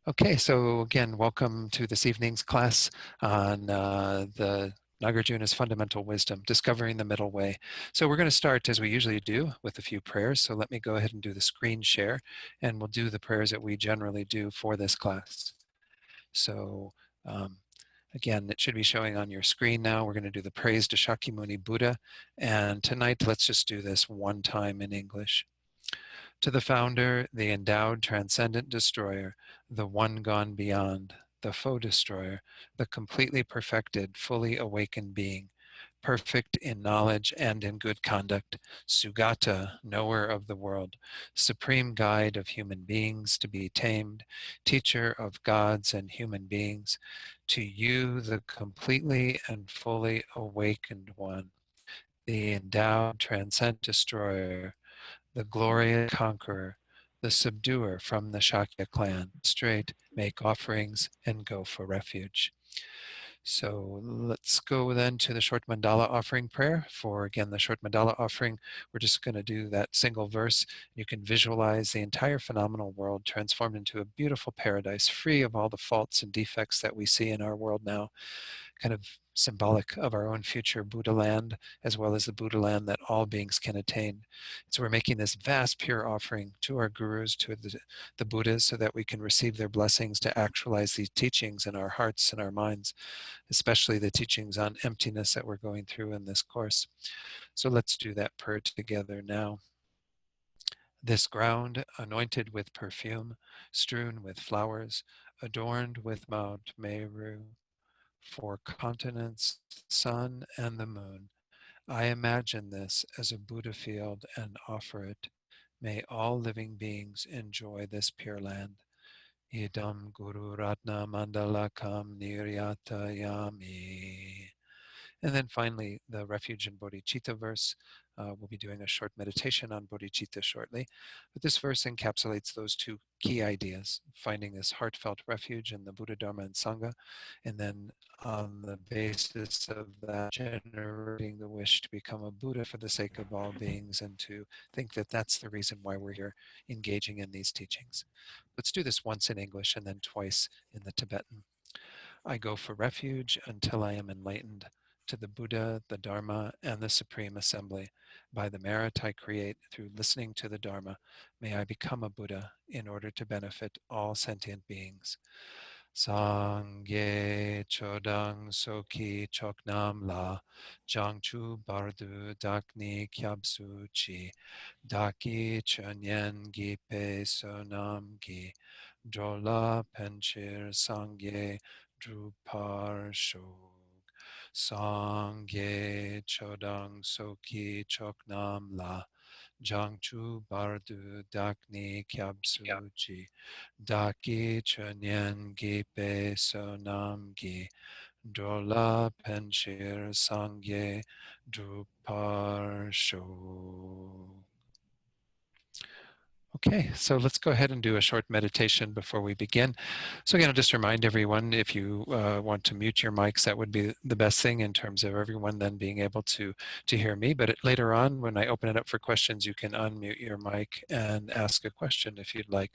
Okay, so again, welcome to this evening's class on the Nagarjuna's Fundamental Wisdom, Discovering the Middle Way. So we're going to start, as we usually do, with a few prayers. So let me go ahead and do the screen share, and we'll do the prayers that we generally do for this class. So again, it should be showing on your screen now. We're going to do the praise to Shakyamuni Buddha, and tonight let's just do this one time in English. To the founder, the endowed transcendent destroyer, the one gone beyond, the foe destroyer, the completely perfected, fully awakened being, perfect in knowledge and in good conduct, Sugata, knower of the world, supreme guide of human beings to be tamed, teacher of gods and human beings, to you the completely and fully awakened one, the endowed transcendent destroyer, the glorious conqueror, the subduer from the Shakya clan, straight, make offerings, and go for refuge. So let's go then to the short mandala offering prayer. For again, the short mandala offering, we're just going to do that single verse. You can visualize the entire phenomenal world transformed into a beautiful paradise, free of all the faults and defects that we see in our world now, kind of symbolic of our own future Buddha land, as well as the Buddha land that all beings can attain. So we're making this vast pure offering to our gurus, to the Buddhas, so that we can receive their blessings to actualize these teachings in our hearts and our minds, especially the teachings on emptiness that we're going through in this course. So let's do that prayer together now. This ground, anointed with perfume, strewn with flowers, adorned with Mount Meru, for continents, sun, and the moon. I imagine this as a Buddha field and offer it. May all living beings enjoy this pure land. Idam Guru Ratna Mandalakam Niryatayami. And then finally, the refuge and bodhicitta verse. We'll be doing a short meditation on bodhicitta shortly. But this verse encapsulates those two key ideas, finding this heartfelt refuge in the Buddha, Dharma, and Sangha, and then on the basis of that, generating the wish to become a Buddha for the sake of all beings, and to think that that's the reason why we're here engaging in these teachings. Let's do this once in English and then twice in the Tibetan. I go for refuge until I am enlightened to the Buddha, the Dharma, and the Supreme Assembly. By the merit I create through listening to the Dharma, may I become a Buddha in order to benefit all sentient beings. Sangye chodang soki choknam la, jangchu bardu dakni kyabsu chi, daki chönyen gi pe sonam gi, drola penchir sangye drupar shog. Sangye chodang soki choknam la, jangchu bardu dakni kyabsu chi, daki chönyen gi pe sonam gi, drola penchir sangye drupar shog. Okay, so let's go ahead and do a short meditation before we begin. So again, I'll just remind everyone, if you want to mute your mics, that would be the best thing in terms of everyone then being able to hear me. But later on, when I open it up for questions, you can unmute your mic and ask a question if you'd like.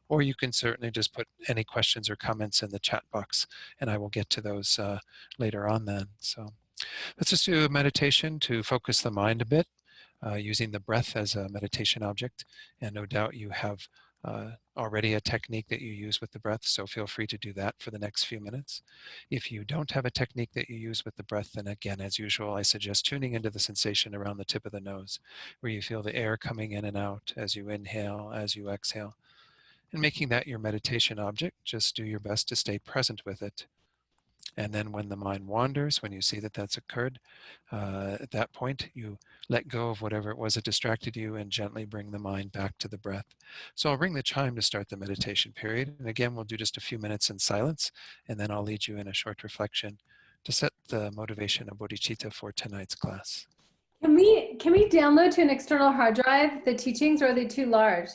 Or you can certainly just put any questions or comments in the chat box, and I will get to those later on then. So let's just do a meditation to focus the mind a bit. Using the breath as a meditation object. And no doubt you have already a technique that you use with the breath, so feel free to do that for the next few minutes. If you don't have a technique that you use with the breath, then again, as usual, I suggest tuning into the sensation around the tip of the nose, where you feel the air coming in and out as you inhale, as you exhale. And making that your meditation object, just do your best to stay present with it. And then when the mind wanders, when you see that that's occurred, at that point, you let go of whatever it was that distracted you and gently bring the mind back to the breath. So I'll ring the chime to start the meditation period. And again, we'll do just a few minutes in silence, and then I'll lead you in a short reflection to set the motivation of bodhicitta for tonight's class. Can we download to an external hard drive the teachings, or are they too large?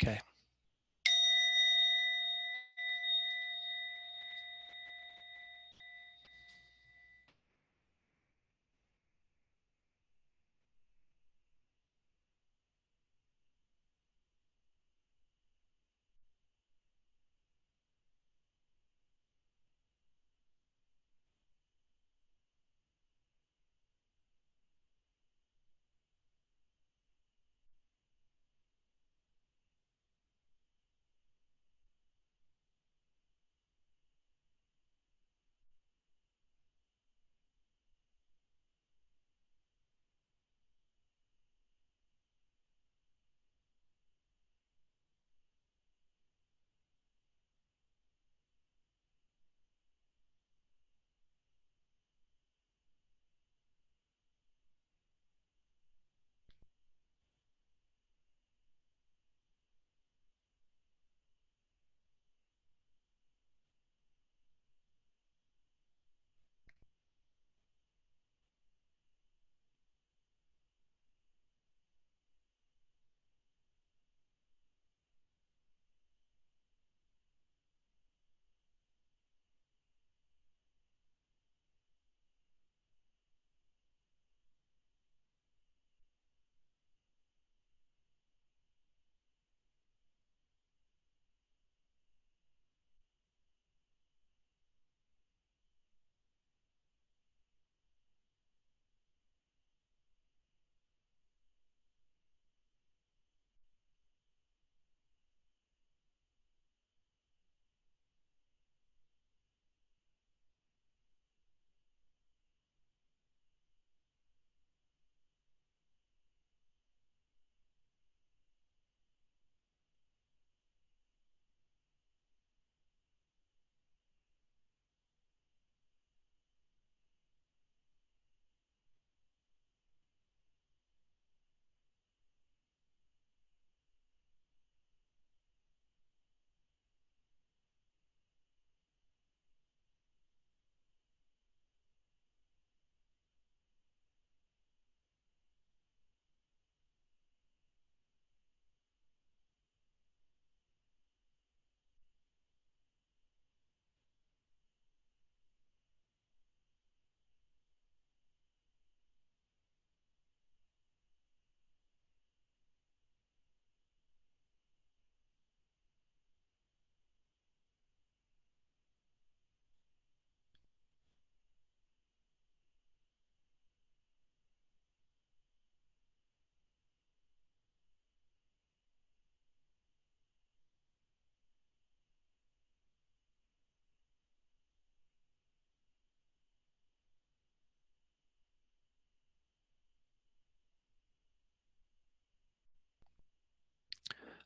Okay.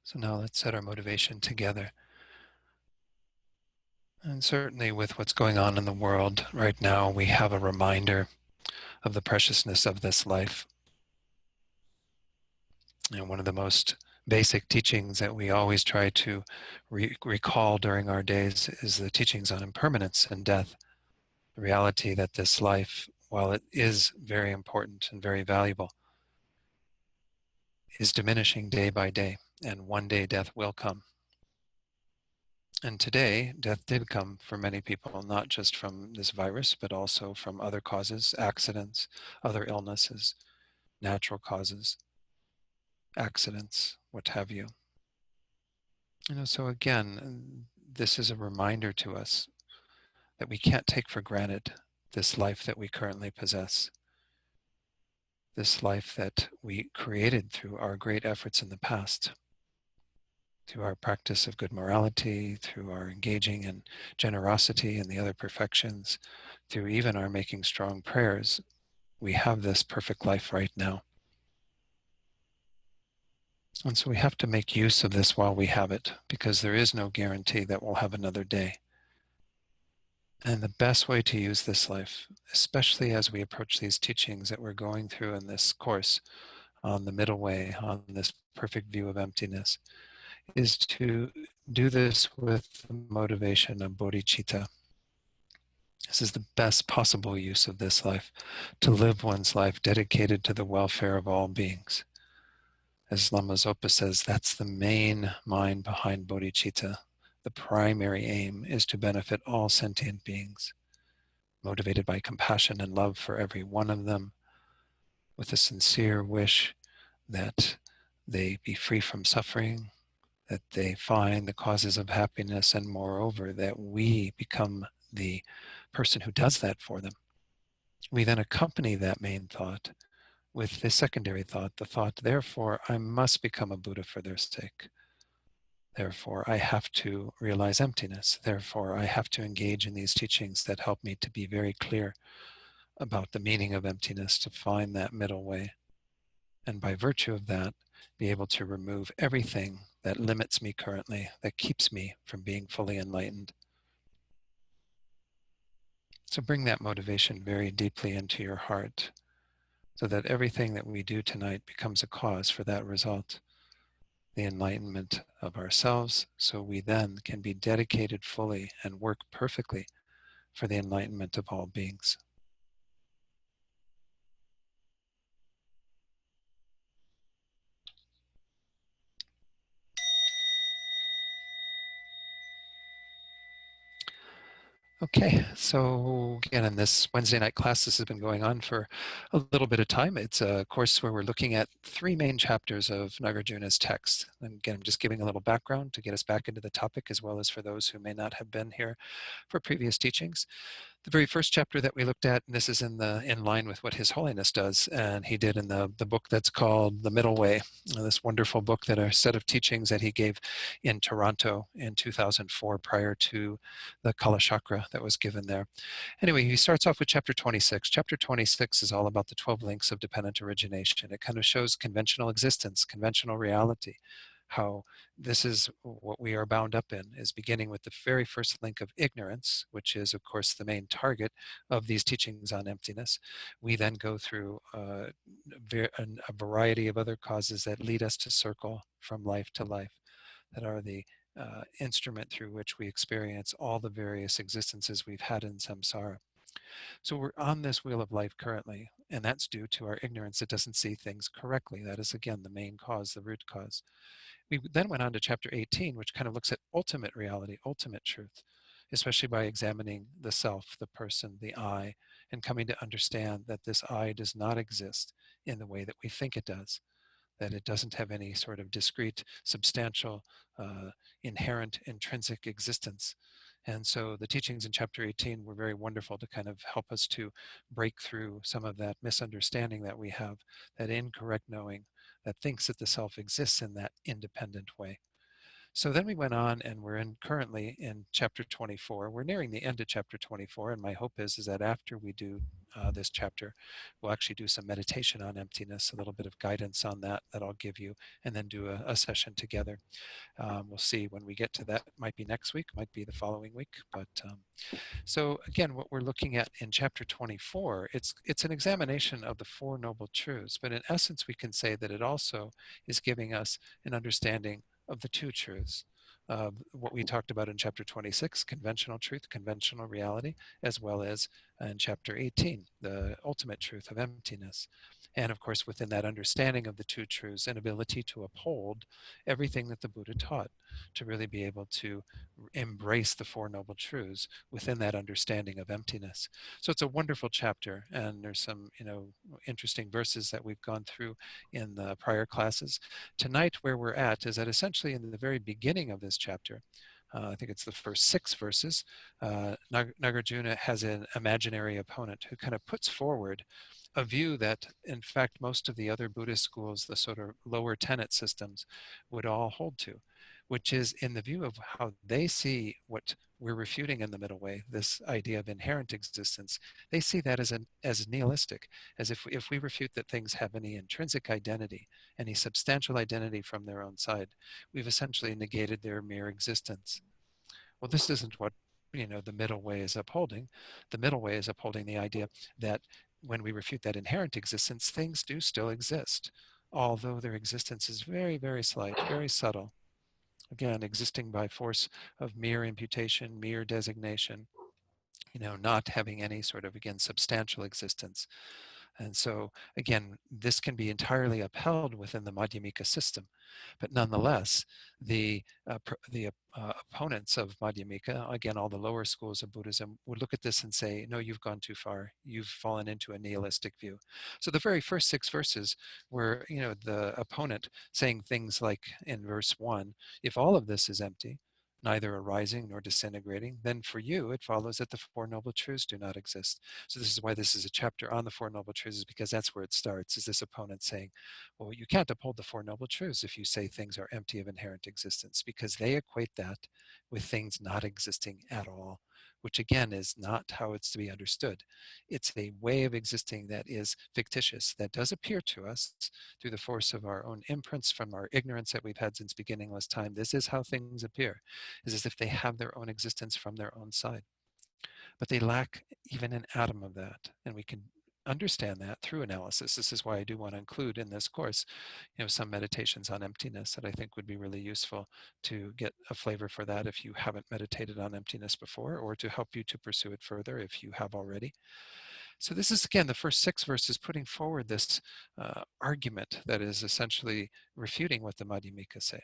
So now let's set our motivation together. And certainly with what's going on in the world right now, we have a reminder of the preciousness of this life. And one of the most basic teachings that we always try to recall during our days is the teachings on impermanence and death. The reality that this life, while it is very important and very valuable, is diminishing day by day, and one day death will come. And today, death did come for many people, not just from this virus, but also from other causes, accidents, other illnesses, natural causes, accidents, what have you. So again, this is a reminder to us that we can't take for granted this life that we currently possess, this life that we created through our great efforts in the past, through our practice of good morality, through our engaging in generosity and the other perfections, through even our making strong prayers. We have this perfect life right now. And so we have to make use of this while we have it, because there is no guarantee that we'll have another day. And the best way to use this life, especially as we approach these teachings that we're going through in this course on the middle way, on this perfect view of emptiness, is to do this with the motivation of bodhicitta. This is the best possible use of this life, to live one's life dedicated to the welfare of all beings. As Lama Zopa says, that's the main mind behind bodhicitta. The primary aim is to benefit all sentient beings, motivated by compassion and love for every one of them, with a sincere wish that they be free from suffering, that they find the causes of happiness, and moreover, that we become the person who does that for them. We then accompany that main thought with the secondary thought, the thought, therefore, I must become a Buddha for their sake. Therefore, I have to realize emptiness. Therefore, I have to engage in these teachings that help me to be very clear about the meaning of emptiness, to find that middle way. And by virtue of that, be able to remove everything that limits me currently, that keeps me from being fully enlightened. So bring that motivation very deeply into your heart, so that everything that we do tonight becomes a cause for that result, the enlightenment of ourselves, so we then can be dedicated fully and work perfectly for the enlightenment of all beings. Okay, so again, in this Wednesday night class, this has been going on for a little bit of time. It's a course where we're looking at three main chapters of Nagarjuna's text. And again, I'm just giving a little background to get us back into the topic, as well as for those who may not have been here for previous teachings. The very first chapter that we looked at, and this is in line with what His Holiness does, and he did in the book that's called The Middle Way, this wonderful book, that are a set of teachings that he gave in Toronto in 2004, prior to the Kalachakra that was given there. Anyway, he starts off with chapter 26. Chapter 26 is all about the 12 links of dependent origination. It kind of shows conventional existence, conventional reality, how this is what we are bound up in, is beginning with the very first link of ignorance, which is, of course, the main target of these teachings on emptiness. We then go through a variety of other causes that lead us to circle from life to life, that are the instrument through which we experience all the various existences we've had in samsara. So we're on this wheel of life currently, and that's due to our ignorance that doesn't see things correctly. That is, again, the main cause, the root cause. We then went on to chapter 18, which kind of looks at ultimate reality, ultimate truth, especially by examining the self, the person, the I, and coming to understand that this I does not exist in the way that we think it does, that it doesn't have any sort of discrete, substantial, inherent, intrinsic existence. And so the teachings in chapter 18 were very wonderful to kind of help us to break through some of that misunderstanding that we have, that incorrect knowing that thinks that the self exists in that independent way. So then we went on, and we're currently in chapter 24. We're nearing the end of chapter 24, and my hope is that after we do this chapter, we'll actually do some meditation on emptiness, a little bit of guidance on that I'll give you, and then do a session together. We'll see when we get to that. Might be next week, might be the following week, but so again, what we're looking at in chapter 24, it's an examination of the Four Noble Truths, but in essence, we can say that it also is giving us an understanding of the two truths. What we talked about in chapter 26, conventional truth, conventional reality, as well as in chapter 18, the ultimate truth of emptiness. And of course, within that understanding of the two truths, an ability to uphold everything that the Buddha taught, to really be able to embrace the Four Noble Truths within that understanding of emptiness. So it's a wonderful chapter, and there's some, interesting verses that we've gone through in the prior classes. Tonight, where we're at is that essentially in the very beginning of this chapter, I think it's the first 6 verses, Nagarjuna has an imaginary opponent who kind of puts forward a view that, in fact, most of the other Buddhist schools, the sort of lower tenet systems, would all hold to, which is in the view of how they see what we're refuting in the middle way, this idea of inherent existence. They see that as nihilistic, as if we refute that things have any intrinsic identity, any substantial identity from their own side, we've essentially negated their mere existence. Well, this isn't what the middle way is upholding. The middle way is upholding the idea that when we refute that inherent existence, things do still exist, although their existence is very, very slight, very subtle. Again, existing by force of mere imputation, mere designation, not having any sort of, again, substantial existence. And so, again, this can be entirely upheld within the Madhyamika system. But nonetheless, the opponents of Madhyamika, again, all the lower schools of Buddhism, would look at this and say, no, you've gone too far. You've fallen into a nihilistic view. So the very first 6 verses were, the opponent saying things like in verse 1, if all of this is empty, neither arising nor disintegrating, then for you it follows that the Four Noble Truths do not exist. So this is why this is a chapter on the Four Noble Truths, is because that's where it starts, is this opponent saying, well, you can't uphold the Four Noble Truths if you say things are empty of inherent existence, because they equate that with things not existing at all, which again is not how it's to be understood. It's a way of existing that is fictitious, that does appear to us through the force of our own imprints from our ignorance that we've had since beginningless time. This is how things appear, is as if they have their own existence from their own side. But they lack even an atom of that. And we can understand that through analysis. This is why I do want to include in this course, some meditations on emptiness that I think would be really useful to get a flavor for that if you haven't meditated on emptiness before, or to help you to pursue it further if you have already. So this is, again, the first 6 verses putting forward this argument that is essentially refuting what the Madhyamika say.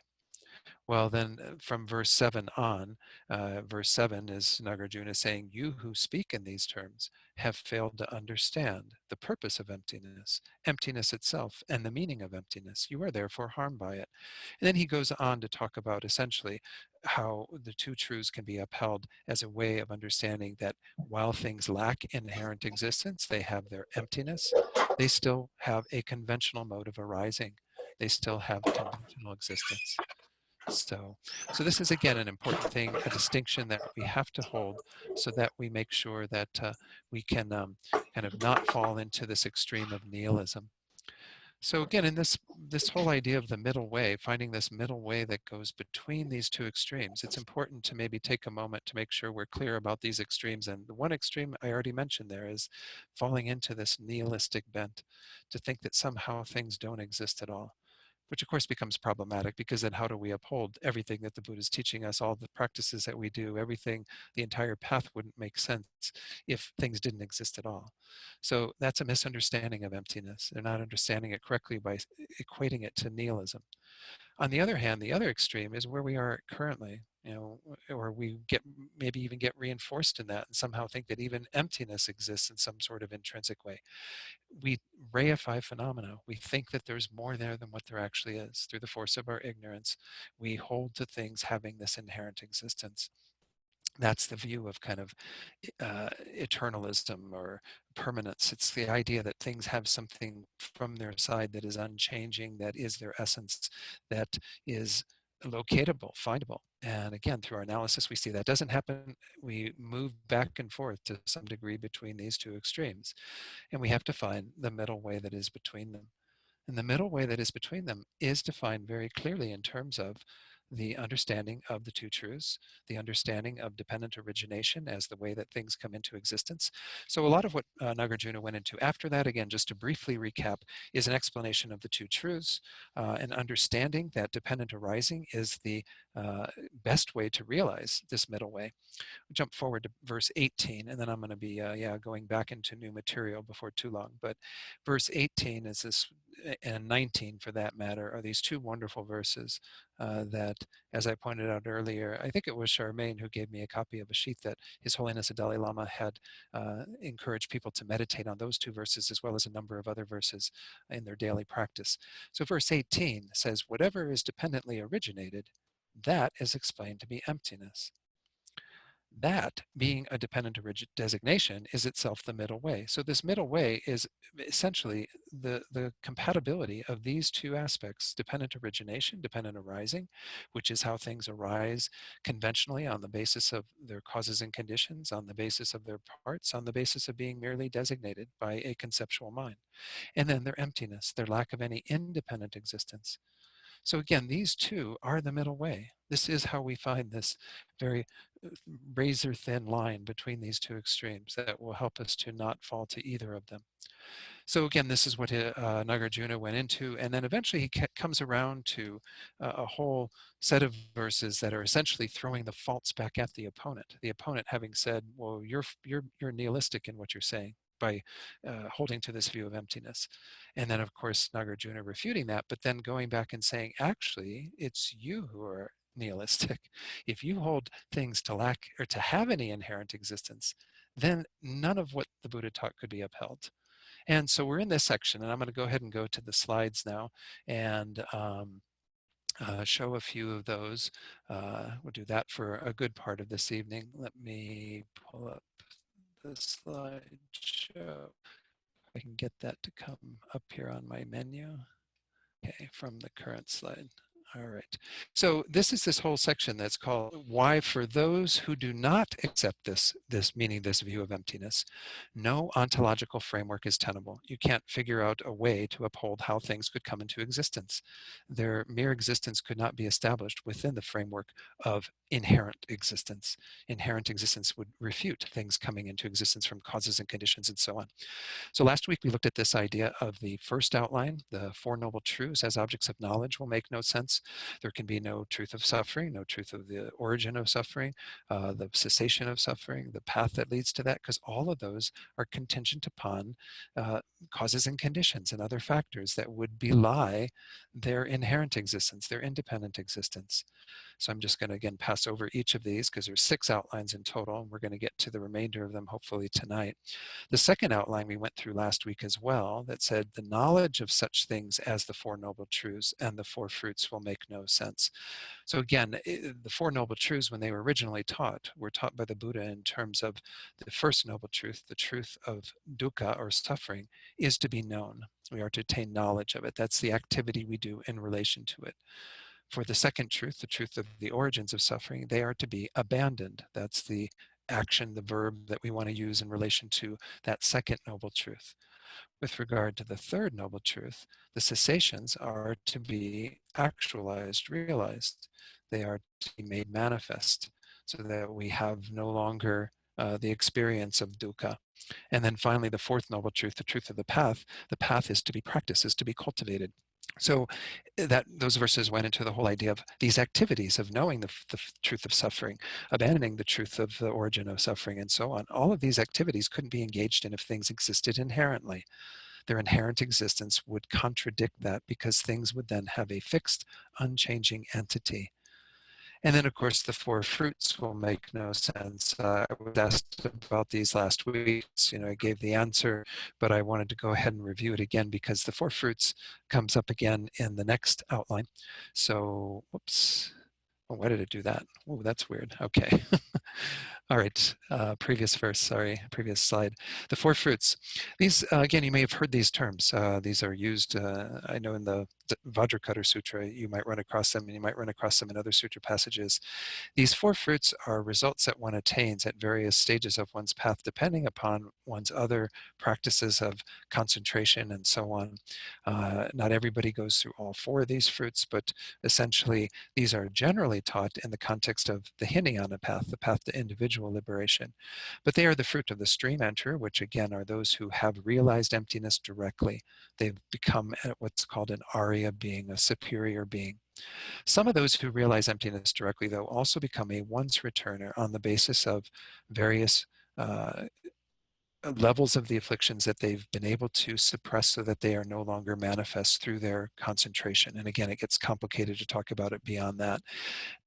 Well, then from verse 7 on, verse 7 is Nagarjuna saying, you who speak in these terms have failed to understand the purpose of emptiness, emptiness itself, and the meaning of emptiness. You are therefore harmed by it. And then he goes on to talk about essentially how the two truths can be upheld as a way of understanding that while things lack inherent existence, they have their emptiness, they still have a conventional mode of arising. They still have conventional existence. So this is, again, an important thing, a distinction that we have to hold so that we make sure that we can kind of not fall into this extreme of nihilism. So again, in this whole idea of the middle way, finding this middle way that goes between these two extremes, it's important to maybe take a moment to make sure we're clear about these extremes. And the one extreme I already mentioned there is falling into this nihilistic bent, to think that somehow things don't exist at all, which of course becomes problematic, because then how do we uphold everything that the Buddha is teaching us, all the practices that we do, everything, the entire path wouldn't make sense if things didn't exist at all. So that's a misunderstanding of emptiness. They're not understanding it correctly by equating it to nihilism. On the other hand, the other extreme is where we are currently, or we get maybe even get reinforced in that and somehow think that even emptiness exists in some sort of intrinsic way. We reify phenomena. We think that there's more there than what there actually is. Through the force of our ignorance, we hold to things having this inherent existence. That's the view of kind of eternalism or permanence. It's the idea that things have something from their side that is unchanging, that is their essence, that is locatable, findable. And again, through our analysis, we see that doesn't happen. We move back and forth to some degree between these two extremes, and we have to find the middle way that is between them. And the middle way that is between them is defined very clearly in terms of the understanding of the two truths, the understanding of dependent origination as the way that things come into existence. So a lot of what Nagarjuna went into after that, again, just to briefly recap, is an explanation of the two truths, and understanding that dependent arising is the best way to realize this middle way. Jump forward to verse 18, and then I'm going to be going back into new material before too long. But verse 18 is this, and 19 for that matter, are these two wonderful verses that, as I pointed out earlier, I think it was Charmaine who gave me a copy of a sheet that His Holiness the Dalai Lama had encouraged people to meditate on those two verses as well as a number of other verses in their daily practice. So verse 18 says, whatever is dependently originated, that is explained to be emptiness. That, being a dependent designation, is itself the middle way. So this middle way is essentially the compatibility of these two aspects: dependent origination, dependent arising, which is how things arise conventionally on the basis of their causes and conditions, on the basis of their parts, on the basis of being merely designated by a conceptual mind. And then their emptiness, their lack of any independent existence. So again, these two are the middle way. This is how we find this very razor thin line between these two extremes that will help us to not fall to either of them. So again, this is what Nagarjuna went into, and then eventually he comes around to a whole set of verses that are essentially throwing the faults back at the opponent. The opponent having said, "Well, you're nihilistic in what you're saying by holding to this view of emptiness," and then of course Nagarjuna refuting that, but then going back and saying, "Actually, it's you who are nihilistic. If you hold things to lack or to have any inherent existence, then none of what the Buddha taught could be upheld." And so we're in this section, and I'm going to go ahead and go to the slides now and show a few of those. We'll do that for a good part of this evening. Let me pull up the slideshow. I can get that to come up here on my menu. Okay, from the current slide. All right. So this whole section that's called "Why for those who do not accept this meaning this view of emptiness, no ontological framework is tenable. You can't figure out a way to uphold how things could come into existence. Their mere existence could not be established within the framework of inherent existence. Inherent existence would refute things coming into existence from causes and conditions and so on." So last week we looked at this idea of the first outline, the Four Noble Truths as objects of knowledge will make no sense. There can be no truth of suffering, no truth of the origin of suffering, the cessation of suffering, the path that leads to that, because all of those are contingent upon causes and conditions and other factors that would belie their inherent existence, their independent existence. So I'm just going to again pass over each of these because there's 6 outlines in total, and we're going to get to the remainder of them hopefully tonight. The second outline we went through last week as well that said the knowledge of such things as the Four Noble Truths and the Four Fruits will make no sense. So again, the Four Noble Truths, when they were originally taught, were taught by the Buddha in terms of the first noble truth, the truth of dukkha or suffering, is to be known. We are to attain knowledge of it. That's the activity we do in relation to it. For the second truth, the truth of the origins of suffering, they are to be abandoned. That's the action, the verb that we want to use in relation to that second noble truth. With regard to the third noble truth, the cessations are to be actualized, realized. They are to be made manifest so that we have no longer the experience of dukkha. And then finally, the fourth noble truth, the truth of the path is to be practiced, is to be cultivated. So those verses went into the whole idea of these activities of knowing the truth of suffering, abandoning the truth of the origin of suffering, and so on. All of these activities couldn't be engaged in if things existed inherently. Their inherent existence would contradict that because things would then have a fixed, unchanging entity. And then, of course, the four fruits will make no sense. I was asked about these last week. I gave the answer, but I wanted to go ahead and review it again because the four fruits comes up again in the next outline. So, whoops. Oh, why did it do that? Oh, that's weird. Okay. All right, previous verse, sorry, previous slide. The four fruits. These, again, you may have heard these terms. These are used, I know in the Vajrakutta Sutra, you might run across them, and you might run across them in other sutra passages. These four fruits are results that one attains at various stages of one's path, depending upon one's other practices of concentration and so on. Not everybody goes through all four of these fruits, but essentially these are generally taught in the context of the Hinayana path, the path to individual liberation. But they are the fruit of the stream enterer, which again are those who have realized emptiness directly. They've become what's called an Arya being, a superior being. Some of those who realize emptiness directly, though, also become a once returner on the basis of various levels of the afflictions that they've been able to suppress so that they are no longer manifest through their concentration. And again, it gets complicated to talk about it beyond that.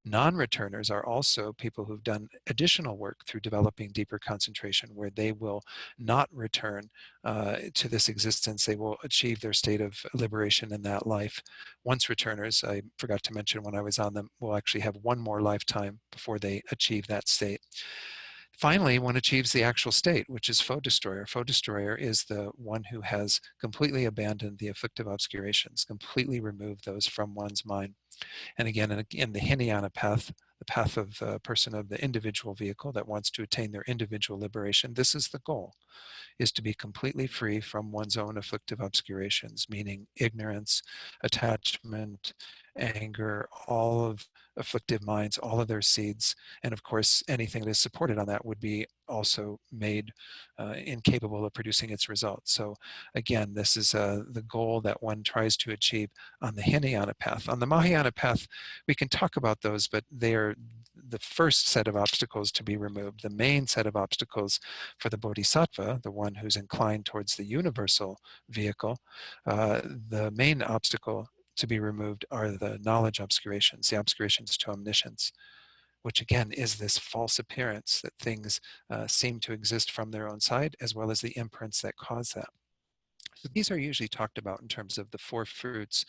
Non-returners are also people who've done additional work through developing deeper concentration where they will not return to this existence. They will achieve their state of liberation in that life. Once returners, I forgot to mention when I was on them, will actually have one more lifetime before they achieve that state. Finally, one achieves the actual state, which is foe destroyer. Foe destroyer is the one who has completely abandoned the afflictive obscurations, completely removed those from one's mind. And again, in the Hinayana path, the path of the person of the individual vehicle that wants to attain their individual liberation, this is the goal, is to be completely free from one's own afflictive obscurations, meaning ignorance, attachment, anger, all of afflictive minds, all of their seeds. And of course, anything that is supported on that would be also made incapable of producing its results. So again, this is the goal that one tries to achieve on the Hinayana path. On the Mahayana path, we can talk about those, but they are the first set of obstacles to be removed. The main set of obstacles for the bodhisattva, the one who's inclined towards the universal vehicle, the main obstacle to be removed are the knowledge obscurations, the obscurations to omniscience, which again is this false appearance that things seem to exist from their own side, as well as the imprints that cause that. So these are usually talked about in terms of the four fruits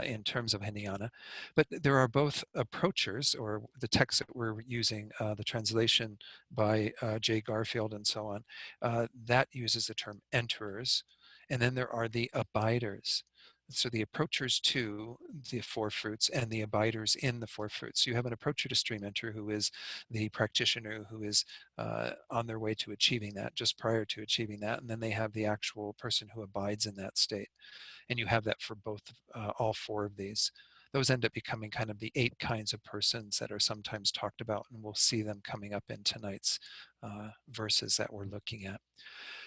in terms of Hinayana, but there are both approachers, or the text that we're using, the translation by J. Garfield and so on, that uses the term enterers, and then there are the abiders. So the approachers to the four fruits and the abiders in the four fruits. So you have an approacher to stream enter who is the practitioner who is on their way to achieving that, just prior to achieving that, and then they have the actual person who abides in that state. And you have that for both, all four of these. Those end up becoming kind of the 8 kinds of persons that are sometimes talked about, and we'll see them coming up in tonight's verses that we're looking at.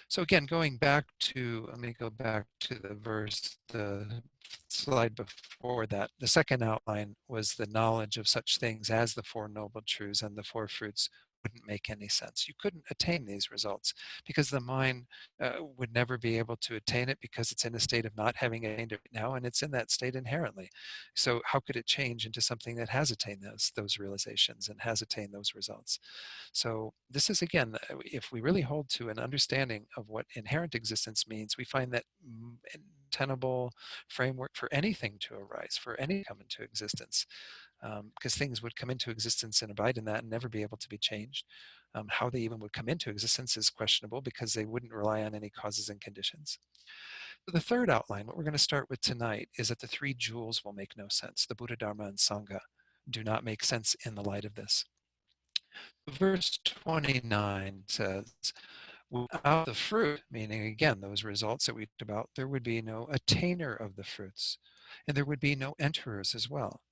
So again, going back to, let me go back to the verse, the slide before that. The second outline was the knowledge of such things as the Four Noble Truths and the four fruits wouldn't make any sense. You couldn't attain these results because the mind would never be able to attain it because it's in a state of not having attained it now, and it's in that state inherently. So how could it change into something that has attained those realizations and has attained those results? So this is, again, if we really hold to an understanding of what inherent existence means, we find that tenable framework for anything to arise, for any to come into existence, because things would come into existence and abide in that and never be able to be changed. How they even would come into existence is questionable because they wouldn't rely on any causes and conditions. So the third outline, what we're going to start with tonight, is that the 3 jewels will make no sense. The Buddha, Dharma, and Sangha do not make sense in the light of this. Verse 29 says, without the fruit, meaning again, those results that we talked about, there would be no attainer of the fruits, and there would be no enterers as well.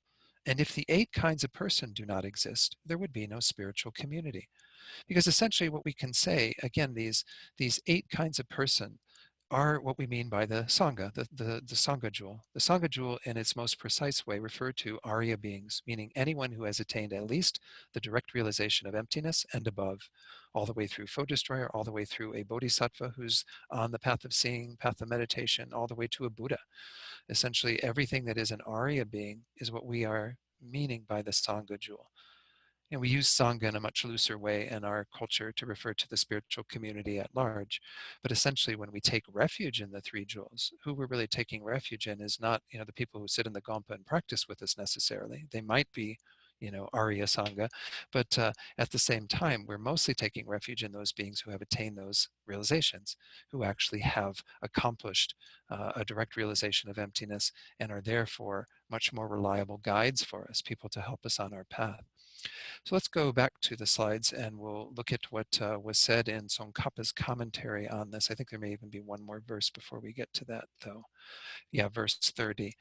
And if the 8 kinds of person do not exist, there would be no spiritual community. Because essentially what we can say, again, these 8 kinds of person are what we mean by the Sangha, the Sangha jewel. The Sangha jewel in its most precise way refer to Arya beings, meaning anyone who has attained at least the direct realization of emptiness and above, all the way through foe destroyer, all the way through a bodhisattva who's on the path of seeing, path of meditation, all the way to a Buddha. Essentially everything that is an Arya being is what we are meaning by the Sangha jewel. And we use Sangha in a much looser way in our culture to refer to the spiritual community at large. But essentially, when we take refuge in the 3 jewels, who we're really taking refuge in is not, the people who sit in the Gompa and practice with us necessarily. They might be, Arya Sangha. But at the same time, we're mostly taking refuge in those beings who have attained those realizations, who actually have accomplished a direct realization of emptiness and are therefore much more reliable guides for us, people to help us on our path. So let's go back to the slides and we'll look at what was said in Tsongkhapa's commentary on this. I think there may even be one more verse before we get to that, though. Yeah, verse 30.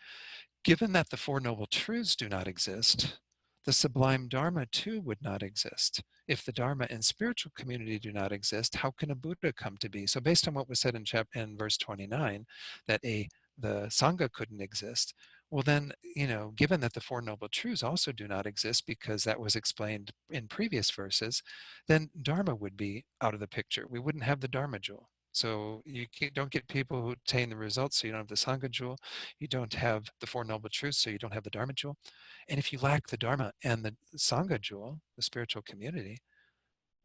Given that the Four Noble Truths do not exist, the sublime Dharma too would not exist. If the Dharma and spiritual community do not exist, how can a Buddha come to be? So based on what was said in verse 29, that the Sangha couldn't exist, well then, given that the Four Noble Truths also do not exist because that was explained in previous verses, then Dharma would be out of the picture. We wouldn't have the Dharma jewel. So you don't get people who attain the results, so you don't have the Sangha jewel. You don't have the Four Noble Truths, so you don't have the Dharma jewel. And if you lack the Dharma and the Sangha jewel, the spiritual community,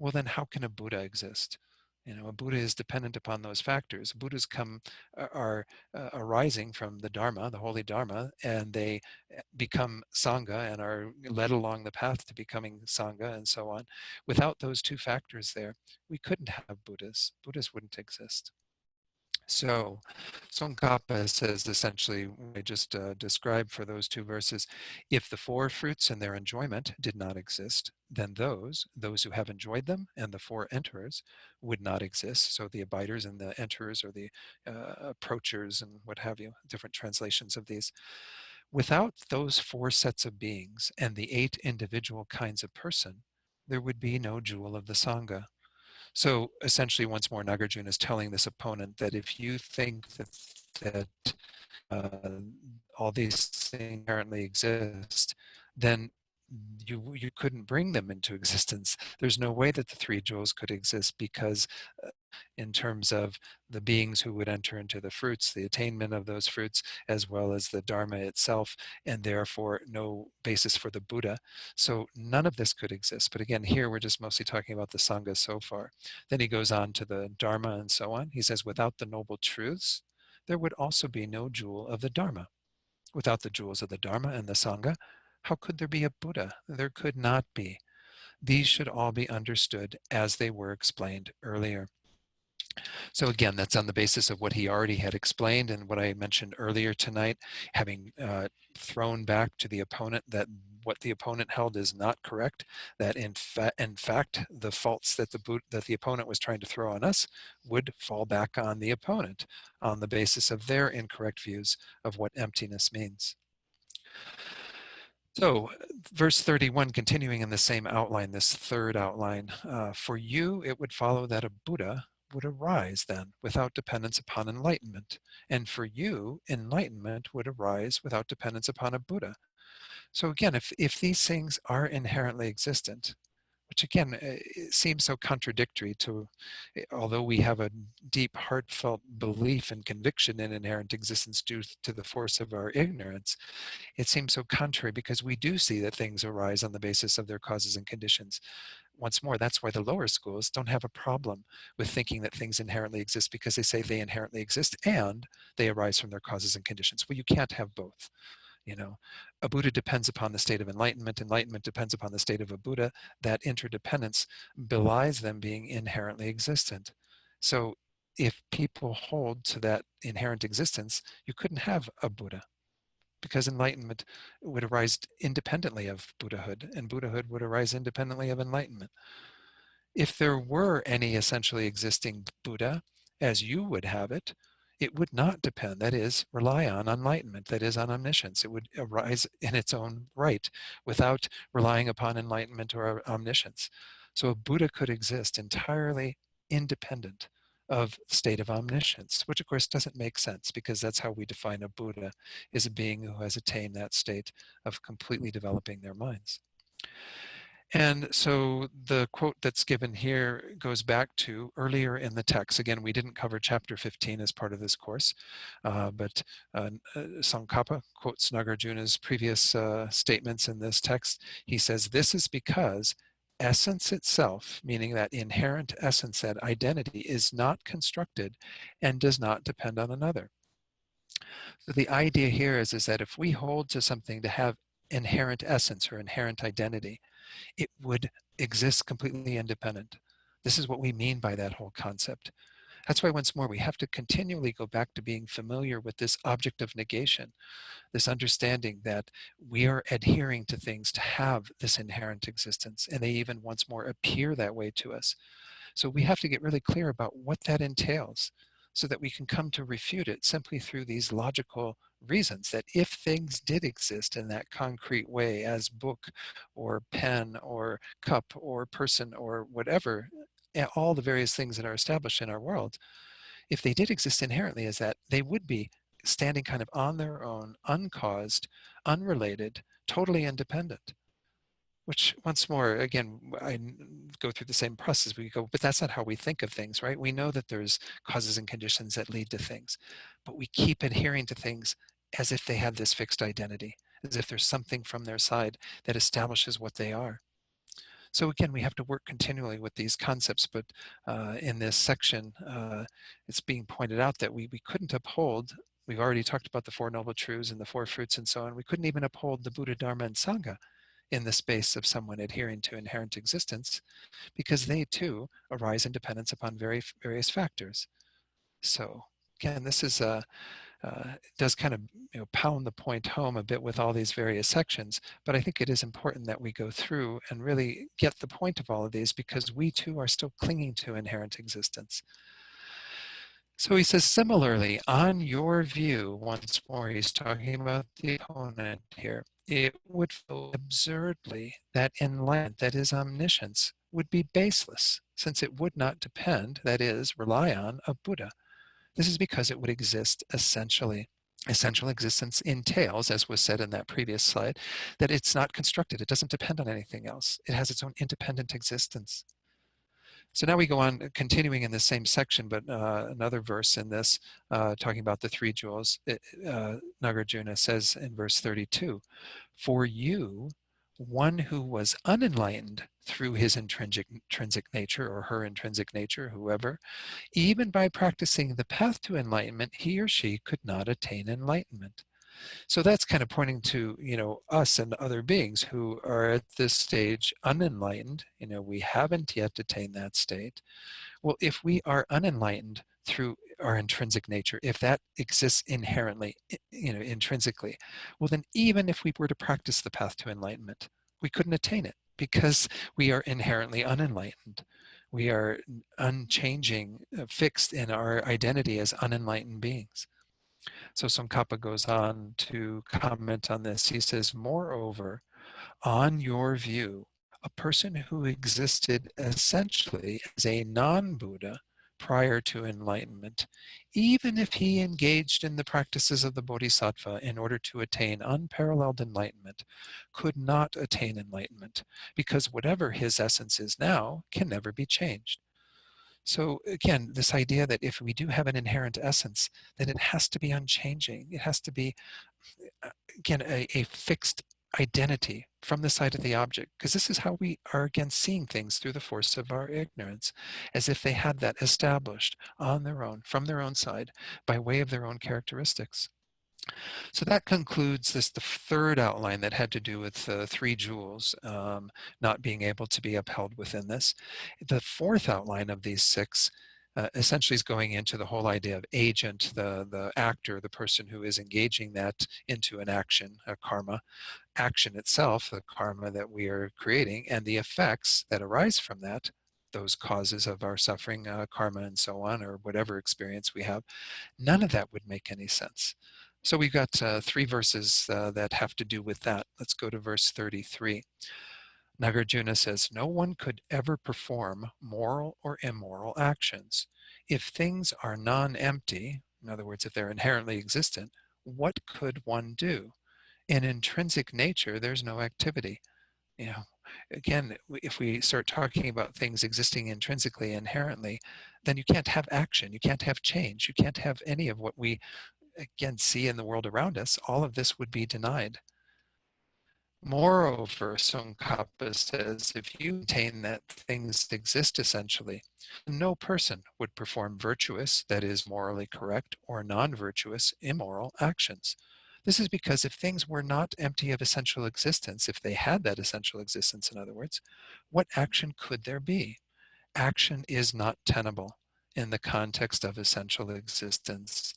well then how can a Buddha exist? A Buddha is dependent upon those factors. Buddhas are arising from the Dharma, the holy Dharma, and they become Sangha and are led along the path to becoming Sangha and so on. Without those two factors there, we couldn't have Buddhas. Buddhas wouldn't exist. So Tsongkhapa says essentially what I just described for those two verses, if the four fruits and their enjoyment did not exist, then those who have enjoyed them and the four enterers would not exist. So the abiders and the enterers, or the approachers and what have you, different translations of these. Without those four sets of beings and the 8 individual kinds of person, there would be no jewel of the Sangha. So essentially, once more, Nagarjuna is telling this opponent that if you think that uh, all these things inherently exist, then you couldn't bring them into existence. There's no way that the three jewels could exist because in terms of the beings who would enter into the fruits, the attainment of those fruits, as well as the Dharma itself, and therefore no basis for the Buddha. So none of this could exist. But again, here we're just mostly talking about the Sangha so far. Then he goes on to the Dharma and so on. He says, without the noble truths, there would also be no jewel of the Dharma. Without the jewels of the Dharma and the Sangha, how could there be a Buddha? There could not be. These should all be understood as they were explained earlier. So again, that's on the basis of what he already had explained and what I mentioned earlier tonight, having thrown back to the opponent that what the opponent held is not correct, that in fact, the faults that the opponent was trying to throw on us would fall back on the opponent on the basis of their incorrect views of what emptiness means. So verse 31, continuing in the same outline, this third outline, for you it would follow that a Buddha would arise then without dependence upon enlightenment. And for you, enlightenment would arise without dependence upon a Buddha. So again, if these things are inherently existent, which again it seems so contradictory to, although we have a deep heartfelt belief and conviction in inherent existence due to the force of our ignorance, it seems so contrary because we do see that things arise on the basis of their causes and conditions. Once more, that's why the lower schools don't have a problem with thinking that things inherently exist, because they say they inherently exist and they arise from their causes and conditions. Well, you can't have both. A Buddha depends upon the state of enlightenment. Enlightenment depends upon the state of a Buddha. That interdependence belies them being inherently existent. So if people hold to that inherent existence, you couldn't have a Buddha, because enlightenment would arise independently of Buddhahood, and Buddhahood would arise independently of enlightenment. If there were any essentially existing Buddha, as you would have it, it would not depend, that is, rely on enlightenment, that is, on omniscience. It would arise in its own right without relying upon enlightenment or omniscience. So a Buddha could exist entirely independent of the state of omniscience, which of course doesn't make sense, because that's how we define a Buddha, is a being who has attained that state of completely developing their minds. And so the quote that's given here goes back to earlier in the text. Again, we didn't cover chapter 15 as part of this course, but Tsongkhapa quotes Nagarjuna's previous statements in this text. He says, this is because essence itself, meaning that inherent essence, that identity, is not constructed and does not depend on another. So the idea here is that if we hold to something to have inherent essence or inherent identity, it would exist completely independent. This is what we mean by that whole concept. That's why, once more, we have to continually go back to being familiar with this object of negation, this understanding that we are adhering to things to have this inherent existence, and they even once more appear that way to us. So we have to get really clear about what that entails so that we can come to refute it simply through these logical reasons that if things did exist in that concrete way as book or pen or cup or person or whatever, all the various things that are established in our world, if they did exist inherently as that, they would be standing kind of on their own, uncaused, unrelated, totally independent. Which, once more, again, I go through the same process. We go, but that's not how we think of things, right? We know that there's causes and conditions that lead to things, but we keep adhering to things as if they have this fixed identity, as if there's something from their side that establishes what they are. So again, we have to work continually with these concepts, but in this section, it's being pointed out that we couldn't uphold, we've already talked about the Four Noble Truths and the Four Fruits and so on, we couldn't even uphold the Buddha, Dharma, and Sangha in the space of someone adhering to inherent existence, because they too arise in dependence upon various factors. So again, this is it does kind of pound the point home a bit with all these various sections, but I think it is important that we go through and really get the point of all of these, because we too are still clinging to inherent existence. So he says, similarly, on your view, once more, he's talking about the opponent here, it would feel absurdly that enlightenment, that is omniscience, would be baseless, since it would not depend, that is, rely on, a Buddha. This is because it would exist essentially. Essential existence entails, as was said in that previous slide, that it's not constructed. It doesn't depend on anything else. It has its own independent existence. So now we go on, continuing in the same section, but another verse in this, talking about the three jewels. Nagarjuna says in verse 32, for you, one who was unenlightened through his intrinsic nature or her intrinsic nature, whoever, even by practicing the path to enlightenment, he or she could not attain enlightenment. So that's kind of pointing to, us and other beings who are at this stage unenlightened. We haven't yet attained that state. Well, if we are unenlightened through our intrinsic nature, if that exists inherently, intrinsically, well, then even if we were to practice the path to enlightenment, we couldn't attain it because we are inherently unenlightened. We are unchanging, fixed in our identity as unenlightened beings. So Tsongkhapa goes on to comment on this. He says, moreover, on your view, a person who existed essentially as a non-Buddha prior to enlightenment, even if he engaged in the practices of the Bodhisattva in order to attain unparalleled enlightenment, could not attain enlightenment, because whatever his essence is now can never be changed. So again, this idea that if we do have an inherent essence, then it has to be unchanging. It has to be, again, a fixed identity from the side of the object, because this is how we are, again, seeing things through the force of our ignorance, as if they had that established on their own, from their own side, by way of their own characteristics. So that concludes the third outline that had to do with the three jewels not being able to be upheld within this. The fourth outline of these six essentially is going into the whole idea of agent, the actor, the person who is engaging that into an action, a karma, action itself, the karma that we are creating, and the effects that arise from that, those causes of our suffering, karma and so on, or whatever experience we have. None of that would make any sense. So we've got three verses that have to do with that. Let's go to verse 33. Nagarjuna says, no one could ever perform moral or immoral actions. If things are non-empty, in other words, if they're inherently existent, what could one do? In intrinsic nature, there's no activity. Again, if we start talking about things existing intrinsically, inherently, then you can't have action, you can't have change, you can't have any of what we, again, see in the world around us. All of this would be denied. Moreover, Tsongkhapa says, if you maintain that things exist essentially, no person would perform virtuous, that is morally correct, or non-virtuous, immoral actions. This is because if things were not empty of essential existence, if they had that essential existence, in other words, what action could there be? Action is not tenable in the context of essential existence.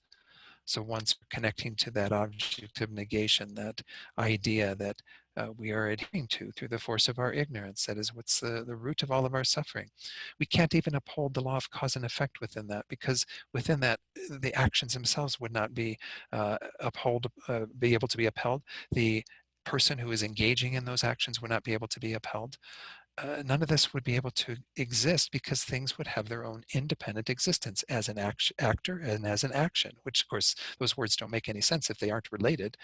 So once we're connecting to that object of negation, that idea that we are adhering to through the force of our ignorance, that is what's the root of all of our suffering. We can't even uphold the law of cause and effect within that, because within that, the actions themselves would not be be able to be upheld. The person who is engaging in those actions would not be able to be upheld. None of this would be able to exist because things would have their own independent existence as an actor and as an action, which of course those words don't make any sense if they aren't related,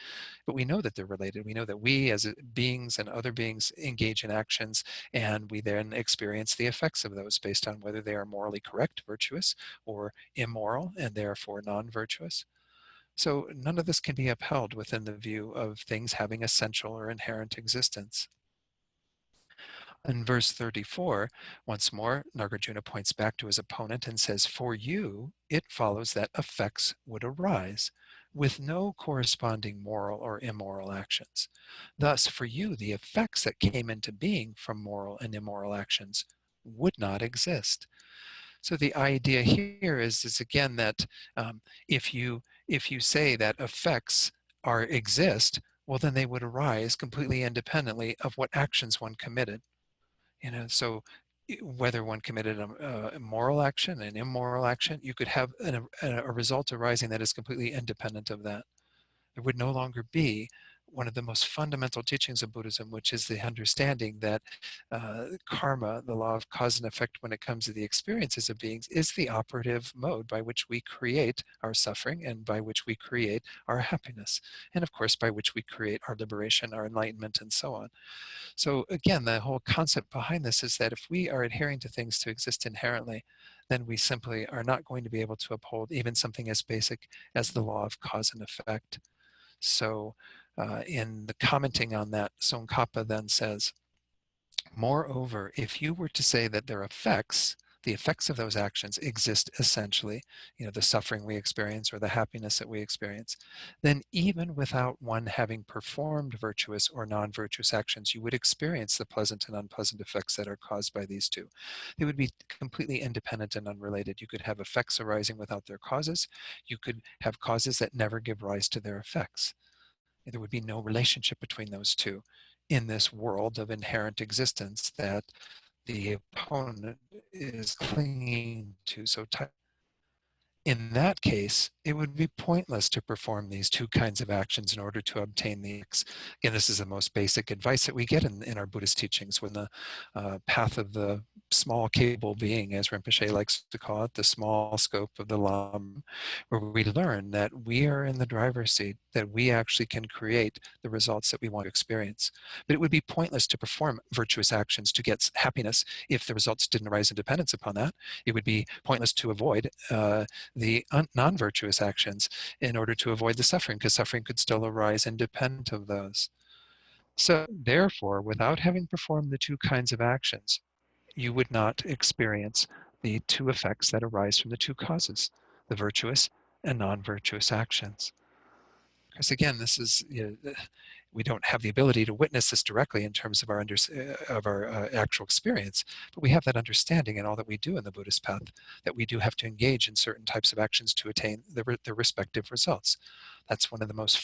but we know that they're related. We know that we as beings and other beings engage in actions, and we then experience the effects of those based on whether they are morally correct, virtuous, or immoral and therefore non-virtuous. So none of this can be upheld within the view of things having essential or inherent existence. In verse 34, once more, Nagarjuna points back to his opponent and says, "For you, it follows that effects would arise with no corresponding moral or immoral actions. Thus, for you, the effects that came into being from moral and immoral actions would not exist." So the idea here is again that if you say that effects are exist, well, then they would arise completely independently of what actions one committed. So whether one committed a moral action, an immoral action, you could have a result arising that is completely independent of that. There would no longer be one of the most fundamental teachings of Buddhism, which is the understanding that karma, the law of cause and effect when it comes to the experiences of beings, is the operative mode by which we create our suffering and by which we create our happiness. And of course, by which we create our liberation, our enlightenment, and so on. So again, the whole concept behind this is that if we are adhering to things to exist inherently, then we simply are not going to be able to uphold even something as basic as the law of cause and effect. So in the commenting on that, Tsongkhapa then says, "Moreover, if you were to say that their effects, the effects of those actions exist essentially, the suffering we experience or the happiness that we experience, then even without one having performed virtuous or non-virtuous actions, you would experience the pleasant and unpleasant effects that are caused by these two. They would be completely independent and unrelated. You could have effects arising without their causes. You could have causes that never give rise to their effects. There would be no relationship between those two in this world of inherent existence that the opponent is clinging to so tight. In that case, it would be pointless to perform these two kinds of actions in order to obtain the X." Again, this is the most basic advice that we get in our Buddhist teachings, when the path of the small capable being, as Rinpoche likes to call it, the small scope of the Lama, where we learn that we are in the driver's seat, that we actually can create the results that we want to experience. But it would be pointless to perform virtuous actions to get happiness if the results didn't arise in dependence upon that. It would be pointless to avoid the non-virtuous actions in order to avoid the suffering, because suffering could still arise independent of those. So therefore, without having performed the two kinds of actions, you would not experience the two effects that arise from the two causes, the virtuous and non-virtuous actions. Because again, this is, we don't have the ability to witness this directly in terms of our actual experience, but we have that understanding in all that we do in the Buddhist path, that we do have to engage in certain types of actions to attain the respective results. That's one of the most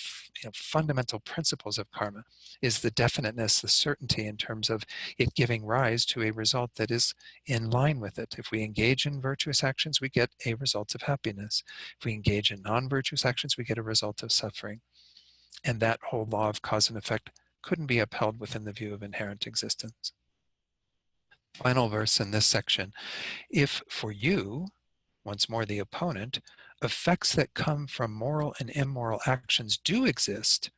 fundamental principles of karma, is the definiteness, the certainty in terms of it giving rise to a result that is in line with it. If we engage in virtuous actions, we get a result of happiness. If we engage in non-virtuous actions, we get a result of suffering. And that whole law of cause and effect couldn't be upheld within the view of inherent existence. Final verse in this section: "If for you," once more the opponent, "effects that come from moral and immoral actions do exist,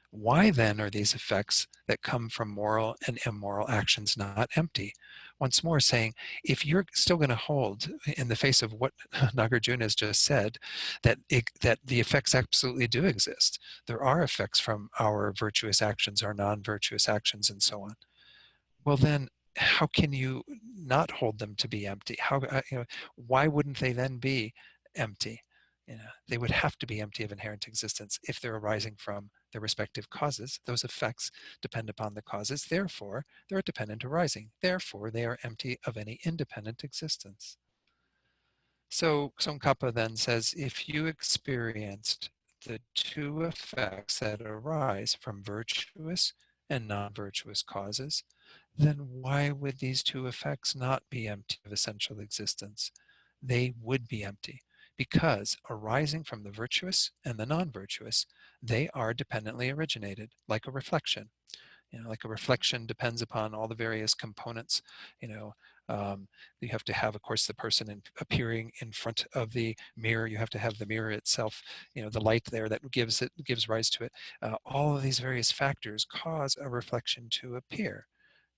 why then are these effects that come from moral and immoral actions not empty?" Once more saying, if you're still going to hold, in the face of what Nagarjuna has just said, that the effects absolutely do exist. There are effects from our virtuous actions, our non-virtuous actions, and so on. Well, then how can you not hold them to be empty? Why wouldn't they then be empty? They would have to be empty of inherent existence if they're arising from their respective causes. Those effects depend upon the causes. Therefore, they're a dependent arising. Therefore, they are empty of any independent existence. So Tsongkhapa then says, if you experienced the two effects that arise from virtuous and non-virtuous causes, then why would these two effects not be empty of essential existence? They would be empty because arising from the virtuous and the non-virtuous, they are dependently originated, like a reflection. Like a reflection depends upon all the various components. You know, you have to have, of course, the person appearing in front of the mirror. You have to have the mirror itself. The light there that gives rise to it. All of these various factors cause a reflection to appear,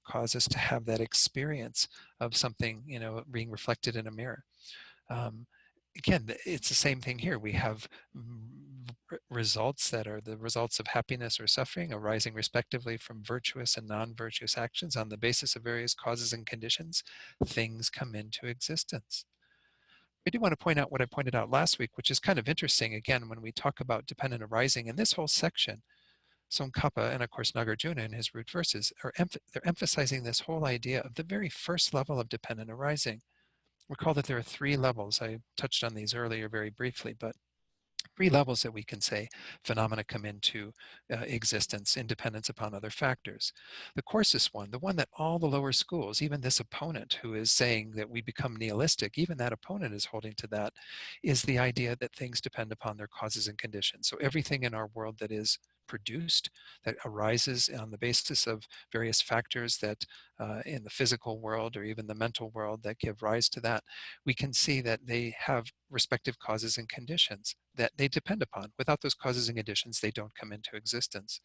cause us to have that experience of something, being reflected in a mirror. Um, Again, it's the same thing here. We have results that are the results of happiness or suffering arising respectively from virtuous and non-virtuous actions on the basis of various causes and conditions. Things come into existence. I do want to point out what I pointed out last week, which is kind of interesting. Again, when we talk about dependent arising in this whole section, Tsongkhapa and of course Nagarjuna in his root verses they're emphasizing this whole idea of the very first level of dependent arising. Recall that there are three levels. I touched on these earlier very briefly, but three levels that we can say phenomena come into existence in dependence upon other factors. The coarsest one, the one that all the lower schools, even this opponent who is saying that we become nihilistic, even that opponent is holding to that, is the idea that things depend upon their causes and conditions. So everything in our world that is produced, that arises on the basis of various factors that in the physical world or even the mental world that give rise to that, we can see that they have respective causes and conditions that they depend upon. Without those causes and conditions, they don't come into existence.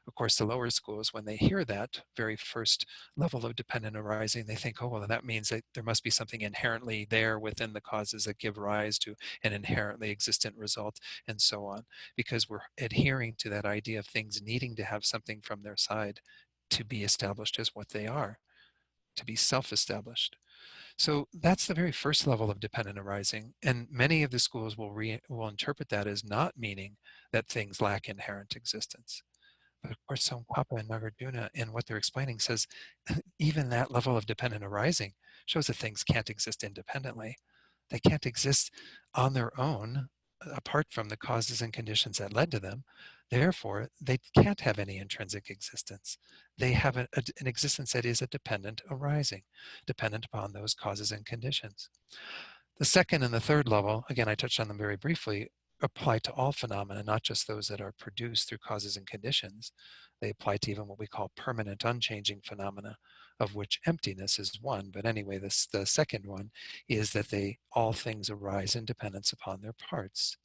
Of course, the lower schools, when they hear that very first level of dependent arising, they think, oh, well, that means that there must be something inherently there within the causes that give rise to an inherently existent result, and so on, because we're adhering to that idea of things needing to have something from their side to be established as what they are, to be self-established. So that's the very first level of dependent arising, and many of the schools will interpret that as not meaning that things lack inherent existence. But of course, Tsongkhapa and Nagarjuna, in what they're explaining, says even that level of dependent arising shows that things can't exist independently. They can't exist on their own, apart from the causes and conditions that led to them. Therefore, they can't have any intrinsic existence. They have an existence that is a dependent arising, dependent upon those causes and conditions. The second and the third level, again, I touched on them very briefly, apply to all phenomena, not just those that are produced through causes and conditions. They apply to even what we call permanent, unchanging phenomena, of which emptiness is one. But anyway, the second one is that all things arise in dependence upon their parts.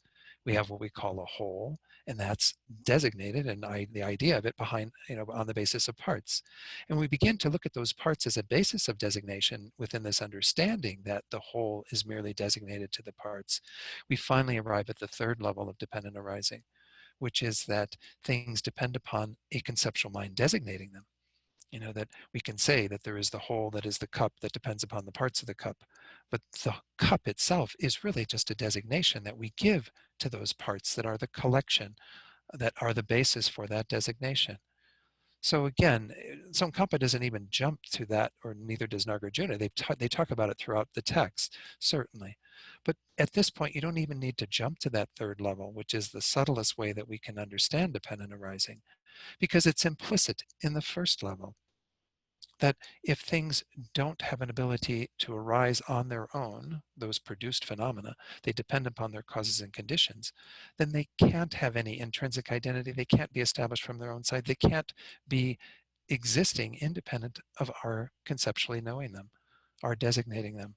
We have what we call a whole, and that's designated, and the idea of it behind, on the basis of parts. And we begin to look at those parts as a basis of designation within this understanding that the whole is merely designated to the parts. We finally arrive at the third level of dependent arising, which is that things depend upon a conceptual mind designating them. That we can say that there is the whole that is the cup that depends upon the parts of the cup. But the cup itself is really just a designation that we give to those parts that are the collection, that are the basis for that designation. So again, Tsongkhapa doesn't even jump to that, or neither does Nagarjuna. They talk about it throughout the text, certainly. But at this point, you don't even need to jump to that third level, which is the subtlest way that we can understand dependent arising, because it's implicit in the first level. That if things don't have an ability to arise on their own, those produced phenomena, they depend upon their causes and conditions, then they can't have any intrinsic identity. They can't be established from their own side. They can't be existing independent of our conceptually knowing them, our designating them.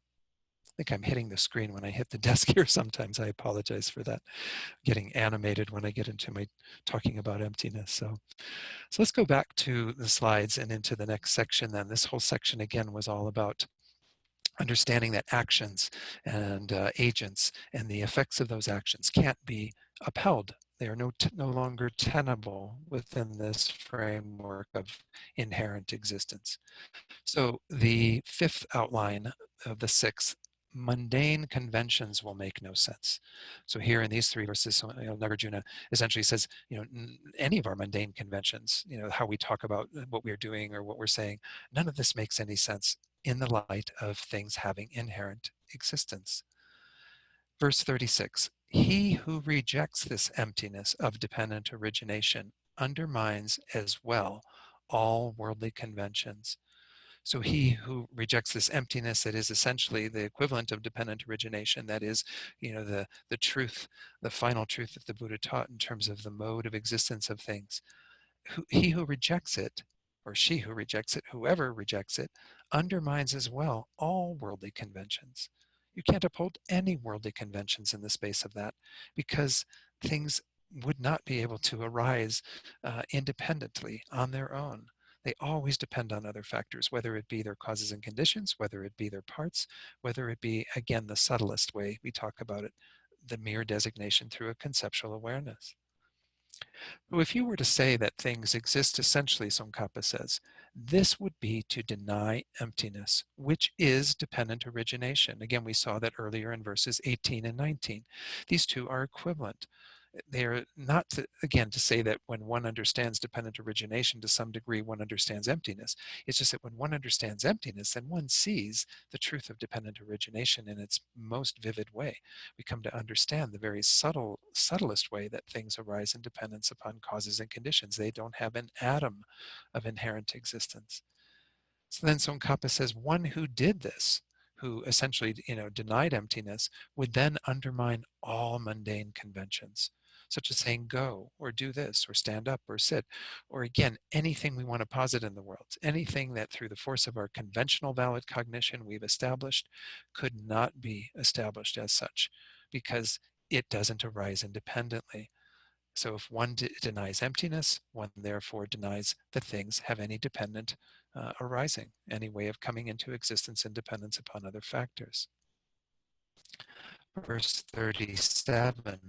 I think I'm hitting the screen when I hit the desk here sometimes. I apologize for that. Getting animated when I get into my talking about emptiness. So let's go back to the slides and into the next section then. This whole section again was all about understanding that actions and agents and the effects of those actions can't be upheld. They are no longer tenable within this framework of inherent existence. So the fifth outline of the sixth mundane conventions will make no sense. So here in these 3 verses, Nagarjuna essentially says, any of our mundane conventions, how we talk about what we're doing or what we're saying, none of this makes any sense in the light of things having inherent existence. Verse 36, he who rejects this emptiness of dependent origination undermines as well all worldly conventions. So he who rejects this emptiness that is essentially the equivalent of dependent origination, that is, the truth, the final truth that the Buddha taught in terms of the mode of existence of things, he who rejects it, or she who rejects it, whoever rejects it, undermines as well all worldly conventions. You can't uphold any worldly conventions in the space of that, because things would not be able to arise independently on their own. They always depend on other factors, whether it be their causes and conditions, whether it be their parts, whether it be, again, the subtlest way we talk about it, the mere designation through a conceptual awareness. So if you were to say that things exist essentially, Tsongkhapa says, this would be to deny emptiness, which is dependent origination. Again, we saw that earlier in verses 18 and 19. These two are equivalent. They're not, again, to say that when one understands dependent origination, to some degree, one understands emptiness. It's just that when one understands emptiness, then one sees the truth of dependent origination in its most vivid way. We come to understand the very subtlest way that things arise in dependence upon causes and conditions. They don't have an atom of inherent existence. So then Tsongkhapa says, one who did this, who essentially denied emptiness, would then undermine all mundane conventions, such as saying go, or do this, or stand up, or sit, or again, anything we want to posit in the world, anything that through the force of our conventional valid cognition we've established could not be established as such, because it doesn't arise independently. So if one denies emptiness, one therefore denies that things have any dependent arising, any way of coming into existence and dependence upon other factors. Verse 37,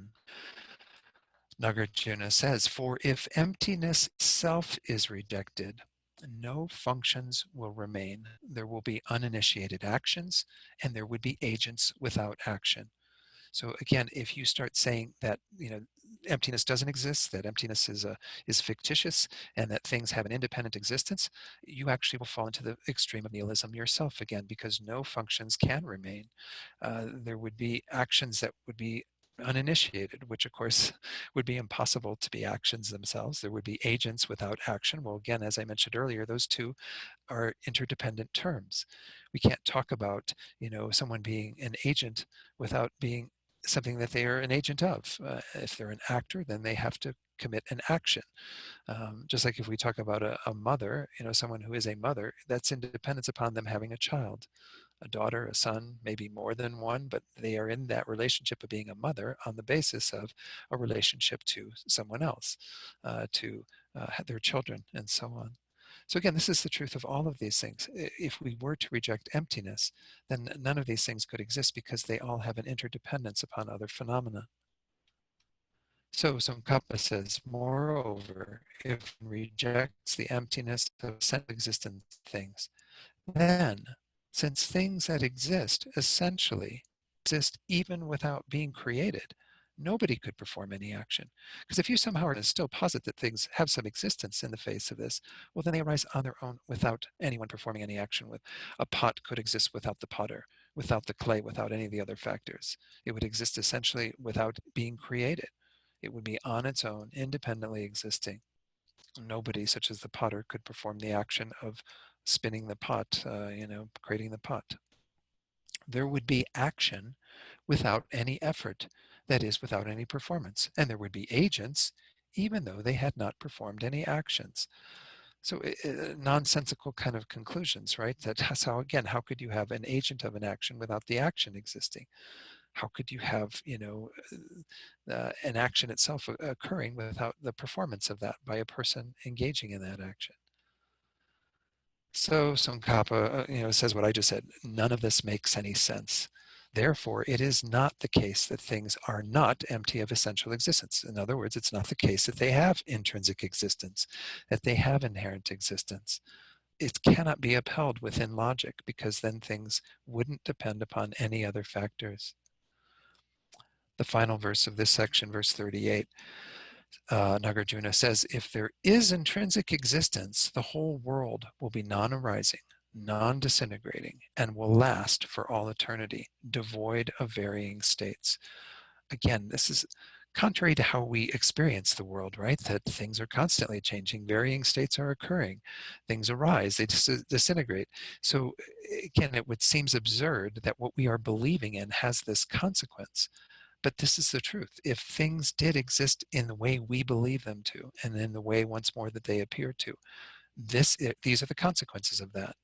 Nagarjuna says, for if emptiness itself is rejected, no functions will remain. There will be uninitiated actions, and there would be agents without action. So again, if you start saying that emptiness doesn't exist, that emptiness is fictitious, and that things have an independent existence, you actually will fall into the extreme of nihilism yourself again, because no functions can remain. There would be actions that would be uninitiated, which of course would be impossible to be actions themselves. There would be agents without action. Well, again, as I mentioned earlier, those two are interdependent terms. We can't talk about someone being an agent without being something that they are an agent of. If they're an actor, then they have to commit an action. Just like if we talk about a mother, someone who is a mother, that's in dependence upon them having a child, a daughter, a son, maybe more than one, but they are in that relationship of being a mother on the basis of a relationship to someone else, to their children, and so on. So again, this is the truth of all of these things. If we were to reject emptiness, then none of these things could exist, because they all have an interdependence upon other phenomena. So Tsongkhapa says, moreover, if one rejects the emptiness of sense existence of things, then, since things that exist essentially exist even without being created, nobody could perform any action. Because if you somehow are to still posit that things have some existence in the face of this, well, then they arise on their own without anyone performing any action. With a pot could exist without the potter, without the clay, without any of the other factors. It would exist essentially without being created. It would be on its own, independently existing. Nobody, such as the potter, could perform the action of spinning the pot, creating the pot. There would be action without any effort, that is, without any performance. And there would be agents, even though they had not performed any actions. So nonsensical kind of conclusions, right? That's how, again, how could you have an agent of an action without the action existing? How could you have, an action itself occurring without the performance of that by a person engaging in that action? So Tsongkhapa, says what I just said. None of this makes any sense. Therefore, it is not the case that things are not empty of essential existence. In other words, it's not the case that they have intrinsic existence, that they have inherent existence. it cannot be upheld within logic, because then things wouldn't depend upon any other factors. The final verse of this section, verse 38, Nagarjuna says, if there is intrinsic existence, the whole world will be non-arising, non-disintegrating, and will last for all eternity, devoid of varying states. Again, this is contrary to how we experience the world, right? That things are constantly changing, varying states are occurring, things arise, they disintegrate. So again, it seems absurd that what we are believing in has this consequence. But this is the truth. If things did exist in the way we believe them to, and in the way once more that they appear to, these are the consequences of that.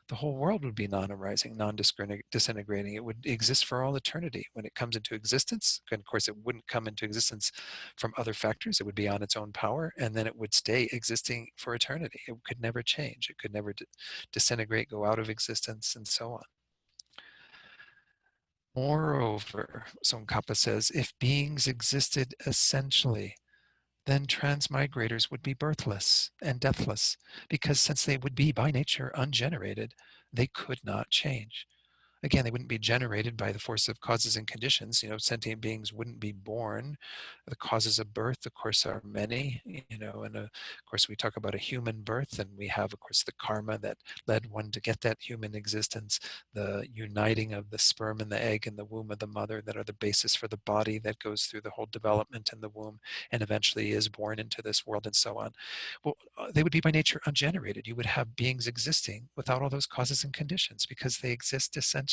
The whole world would be non-arising, non-disintegrating. It would exist for all eternity. When it comes into existence, and of course it wouldn't come into existence from other factors, it would be on its own power, and then it would stay existing for eternity. It could never change. It could never disintegrate, go out of existence, and so on. Moreover, Tsongkhapa says, if beings existed essentially, then transmigrators would be birthless and deathless, because since they would be by nature ungenerated, they could not change. Again, they wouldn't be generated by the force of causes and conditions. Sentient beings wouldn't be born. The causes of birth, of course, are many. And of course, we talk about a human birth, and we have, of course, the karma that led one to get that human existence, the uniting of the sperm and the egg in the womb of the mother that are the basis for the body that goes through the whole development in the womb and eventually is born into this world, and so on. Well, they would be by nature ungenerated. You would have beings existing without all those causes and conditions, because they exist essentially.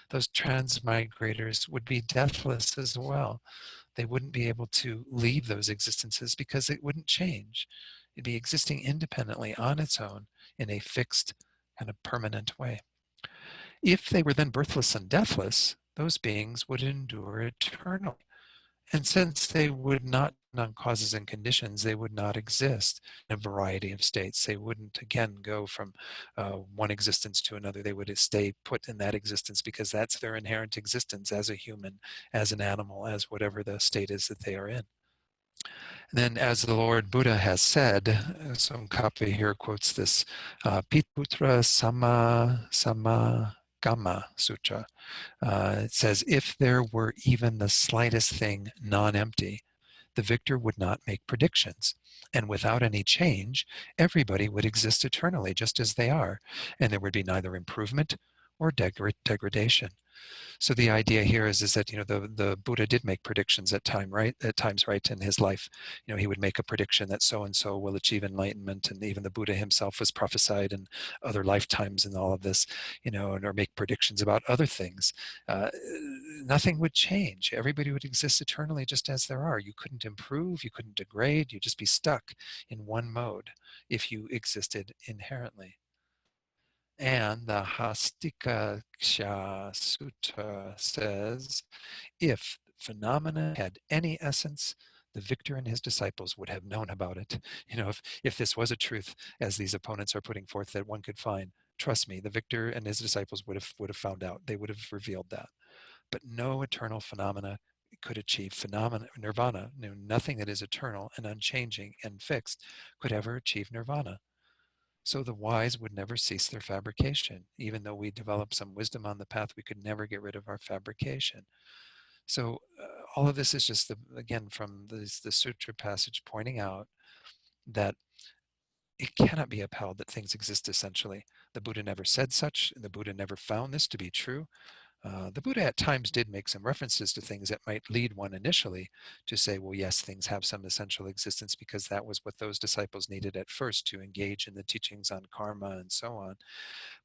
Those transmigrators would be deathless as well. They wouldn't be able to leave those existences, because it wouldn't change. It'd be existing independently on its own in a fixed kind of permanent way. If they were then birthless and deathless, those beings would endure eternally. And since they would not on causes and conditions, they would not exist in a variety of states. They wouldn't, again, go from one existence to another. They would stay put in that existence, because that's their inherent existence as a human, as an animal, as whatever the state is that they are in. And then, as the Lord Buddha has said, Tsongkhapa here quotes this Pitputra Samagama Sutra. It says, if there were even the slightest thing non-empty, the victor would not make predictions. And without any change, everybody would exist eternally just as they are. And there would be neither improvement or degradation. So the idea here is that the Buddha did make predictions at times, right, in his life. He would make a prediction that so and so will achieve enlightenment, and even the Buddha himself was prophesied in other lifetimes and all of this, or make predictions about other things. Nothing would change. Everybody would exist eternally just as there are. You couldn't improve, you couldn't degrade, you'd just be stuck in one mode if you existed inherently. And the Hastikaksha Sutta says, if phenomena had any essence, the victor and his disciples would have known about it. If this was a truth, as these opponents are putting forth, that one could find, trust me, the victor and his disciples would have found out. They would have revealed that. But no eternal phenomena could achieve nirvana. Nothing that is eternal and unchanging and fixed could ever achieve nirvana. So the wise would never cease their fabrication. Even though we develop some wisdom on the path, we could never get rid of our fabrication. So all of this is just, again, from the sutra passage pointing out that it cannot be upheld that things exist essentially. The Buddha never said such, and the Buddha never found this to be true. The Buddha at times did make some references to things that might lead one initially to say, well, yes, things have some essential existence, because that was what those disciples needed at first to engage in the teachings on karma and so on.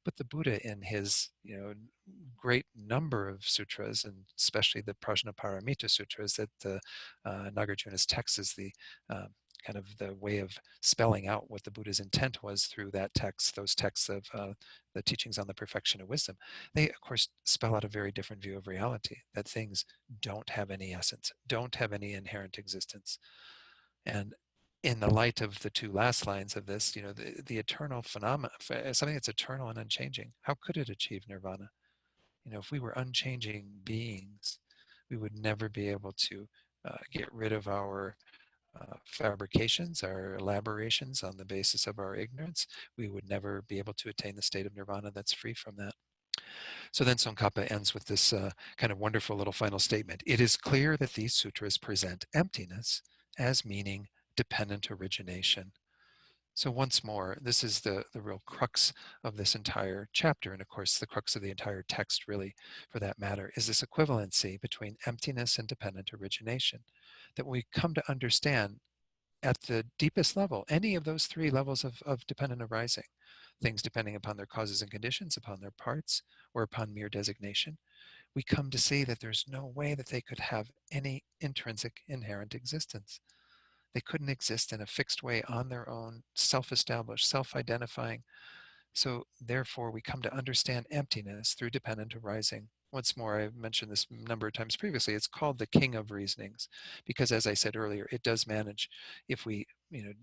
But the Buddha, in his great number of sutras, and especially the Prajnaparamita sutras, that the Nagarjuna's text is the kind of the way of spelling out what the Buddha's intent was through that text, those texts of the teachings on the perfection of wisdom. They, of course, spell out a very different view of reality, that things don't have any essence, don't have any inherent existence. And in the light of the two last lines of this, the eternal phenomena, something that's eternal and unchanging, how could it achieve nirvana? If we were unchanging beings, we would never be able to get rid of our fabrications, our elaborations on the basis of our ignorance, we would never be able to attain the state of nirvana that's free from that. So then Tsongkhapa ends with this kind of wonderful little final statement. It is clear that these sutras present emptiness as meaning dependent origination. So once more, this is the real crux of this entire chapter, and of course the crux of the entire text really, for that matter, is this equivalency between emptiness and dependent origination, that we come to understand at the deepest level, any of those three levels of dependent arising, things depending upon their causes and conditions, upon their parts, or upon mere designation, we come to see that there's no way that they could have any intrinsic inherent existence. They couldn't exist in a fixed way on their own, self-established, self-identifying. So therefore, we come to understand emptiness through dependent arising. Once more, I've mentioned this a number of times previously, it's called the king of reasonings, because as I said earlier, it does manage, if we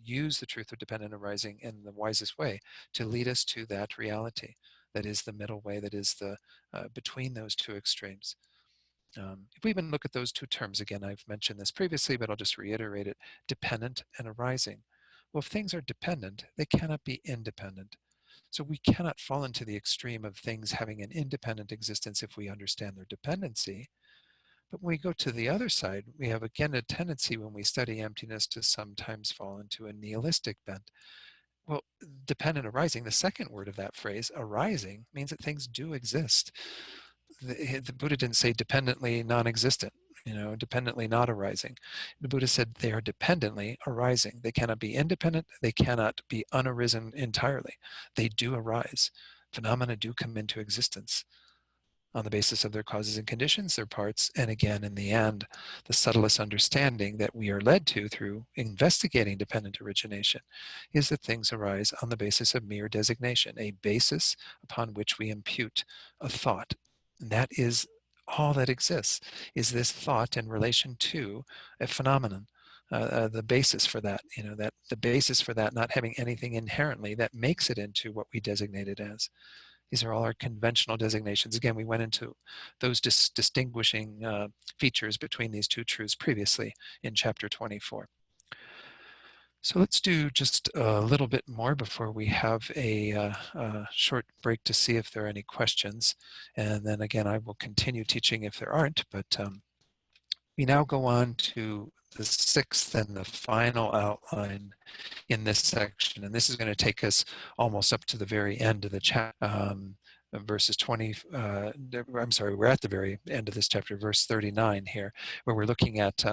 use the truth of dependent arising in the wisest way, to lead us to that reality that is the middle way, that is the between those two extremes. If we even look at those two terms, again, I've mentioned this previously, but I'll just reiterate it, dependent and arising. Well, if things are dependent, they cannot be independent. So we cannot fall into the extreme of things having an independent existence if we understand their dependency. But when we go to the other side, we have again a tendency when we study emptiness to sometimes fall into a nihilistic bent. Well, dependent arising, the second word of that phrase, arising, means that things do exist. The Buddha didn't say dependently non-existent, dependently not arising. The Buddha said they are dependently arising. They cannot be independent. They cannot be unarisen entirely. They do arise. Phenomena do come into existence on the basis of their causes and conditions, their parts, and again, in the end, the subtlest understanding that we are led to through investigating dependent origination is that things arise on the basis of mere designation, a basis upon which we impute a thought. And that is all that exists, is this thought in relation to a phenomenon. The basis for that, that the basis for that not having anything inherently that makes it into what we designate it as. These are all our conventional designations. Again, we went into those distinguishing features between these two truths previously in chapter 24. So let's do just a little bit more before we have a short break to see if there are any questions. And then again, I will continue teaching if there aren't, but we now go on to the sixth and the final outline in this section. And this is going to take us almost up to the very end of the chapter, verses 20, I'm sorry, we're at the very end of this chapter, verse 39 here, where we're looking at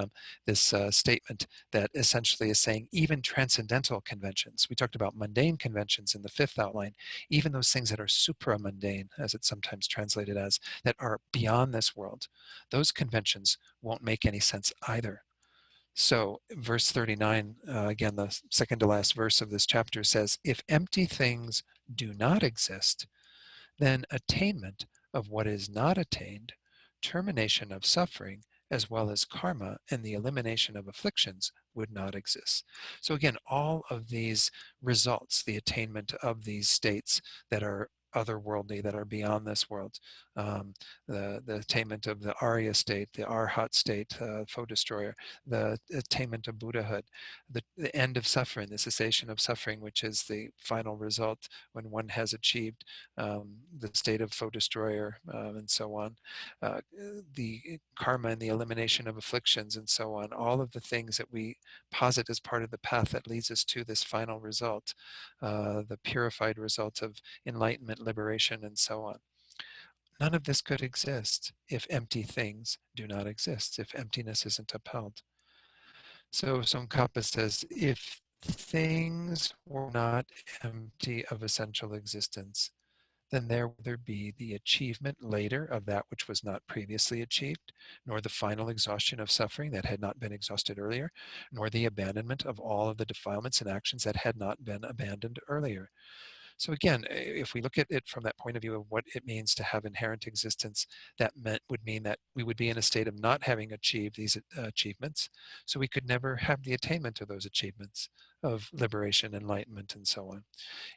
this statement that essentially is saying even transcendental conventions, we talked about mundane conventions in the fifth outline, even those things that are supramundane, as it's sometimes translated as, that are beyond this world, those conventions won't make any sense either. So verse 39, again, the second to last verse of this chapter says, if empty things do not exist, then attainment of what is not attained, termination of suffering, as well as karma and the elimination of afflictions would not exist. So again, all of these results, the attainment of these states that are otherworldly, that are beyond this world, the attainment of the Arya state, the Arhat state, foe destroyer, the attainment of Buddhahood, the end of suffering, the cessation of suffering, which is the final result when one has achieved the state of foe destroyer, and so on, the karma and the elimination of afflictions, and so on, all of the things that we posit as part of the path that leads us to this final result, the purified result of enlightenment, liberation, and so on. None of this could exist if empty things do not exist, if emptiness isn't upheld. So Tsongkhapa says, if things were not empty of essential existence, then there would there be the achievement later of that which was not previously achieved, nor the final exhaustion of suffering that had not been exhausted earlier, nor the abandonment of all of the defilements and actions that had not been abandoned earlier. So again, if we look at it from that point of view of what it means to have inherent existence, that would mean that we would be in a state of not having achieved these achievements. So we could never have the attainment of those achievements of liberation, enlightenment, and so on.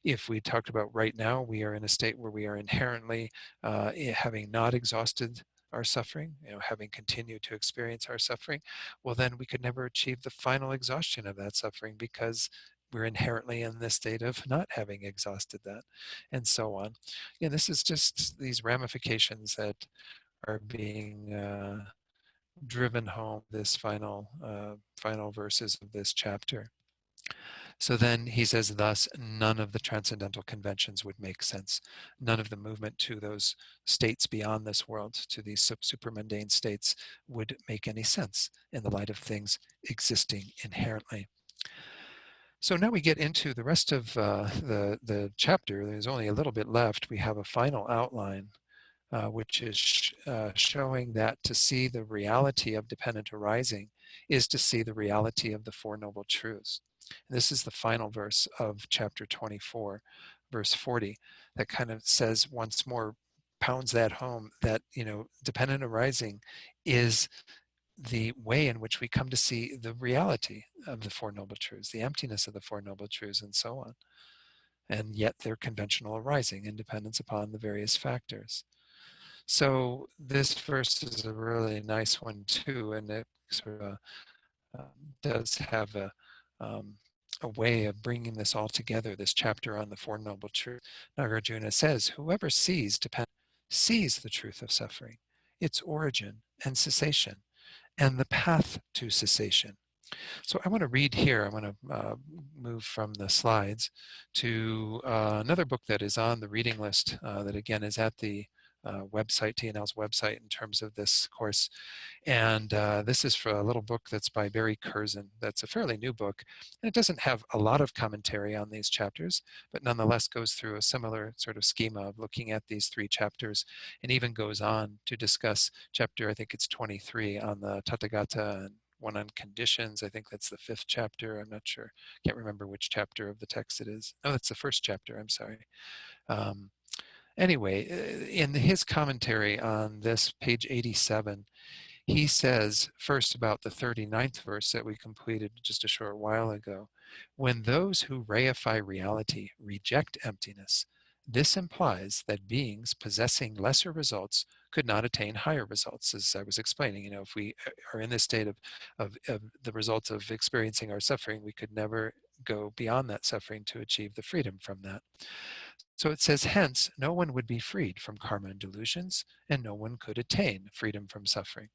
If we talked about right now, we are in a state where we are inherently having not exhausted our suffering, having continued to experience our suffering, well, then we could never achieve the final exhaustion of that suffering because we're inherently in this state of not having exhausted that, and so on. This is just these ramifications that are being driven home this final verses of this chapter. So then he says, thus, none of the transcendental conventions would make sense. None of the movement to those states beyond this world, to these supermundane states, would make any sense in the light of things existing inherently. So now we get into the rest of the chapter. There's only a little bit left. We have a final outline, which is showing that to see the reality of dependent arising is to see the reality of the Four Noble Truths. And this is the final verse of chapter 24, verse 40, that kind of says once more, pounds that home, that dependent arising is the way in which we come to see the reality of the Four Noble Truths, the emptiness of the Four Noble Truths, and so on. And yet their conventional arising in dependence upon the various factors. So this verse is a really nice one too, and it sort of does have a way of bringing this all together, this chapter on the Four Noble Truths. Nagarjuna says, whoever sees sees the truth of suffering, its origin and cessation, and the path to cessation. So I want to read here, I want to move from the slides to another book that is on the reading list that again is at the website, TNL's website in terms of this course. And this is for a little book that's by Barry Curzon. That's a fairly new book. And it doesn't have a lot of commentary on these chapters, but nonetheless goes through a similar sort of schema of looking at these three chapters, and even goes on to discuss chapter, I think it's 23, on the Tathagata, and one on conditions. I think that's the 5th chapter. I'm not sure. Can't remember which chapter of the text it is. Oh, that's the 1st chapter. I'm sorry. Anyway, in his commentary on this, page 87, he says first about the 39th verse that we completed just a short while ago. When those who reify reality reject emptiness, this implies that beings possessing lesser results could not attain higher results. As I was explaining, if we are in this state of the results of experiencing our suffering, we could never go beyond that suffering to achieve the freedom from that. So it says, hence, no one would be freed from karma and delusions, and no one could attain freedom from suffering.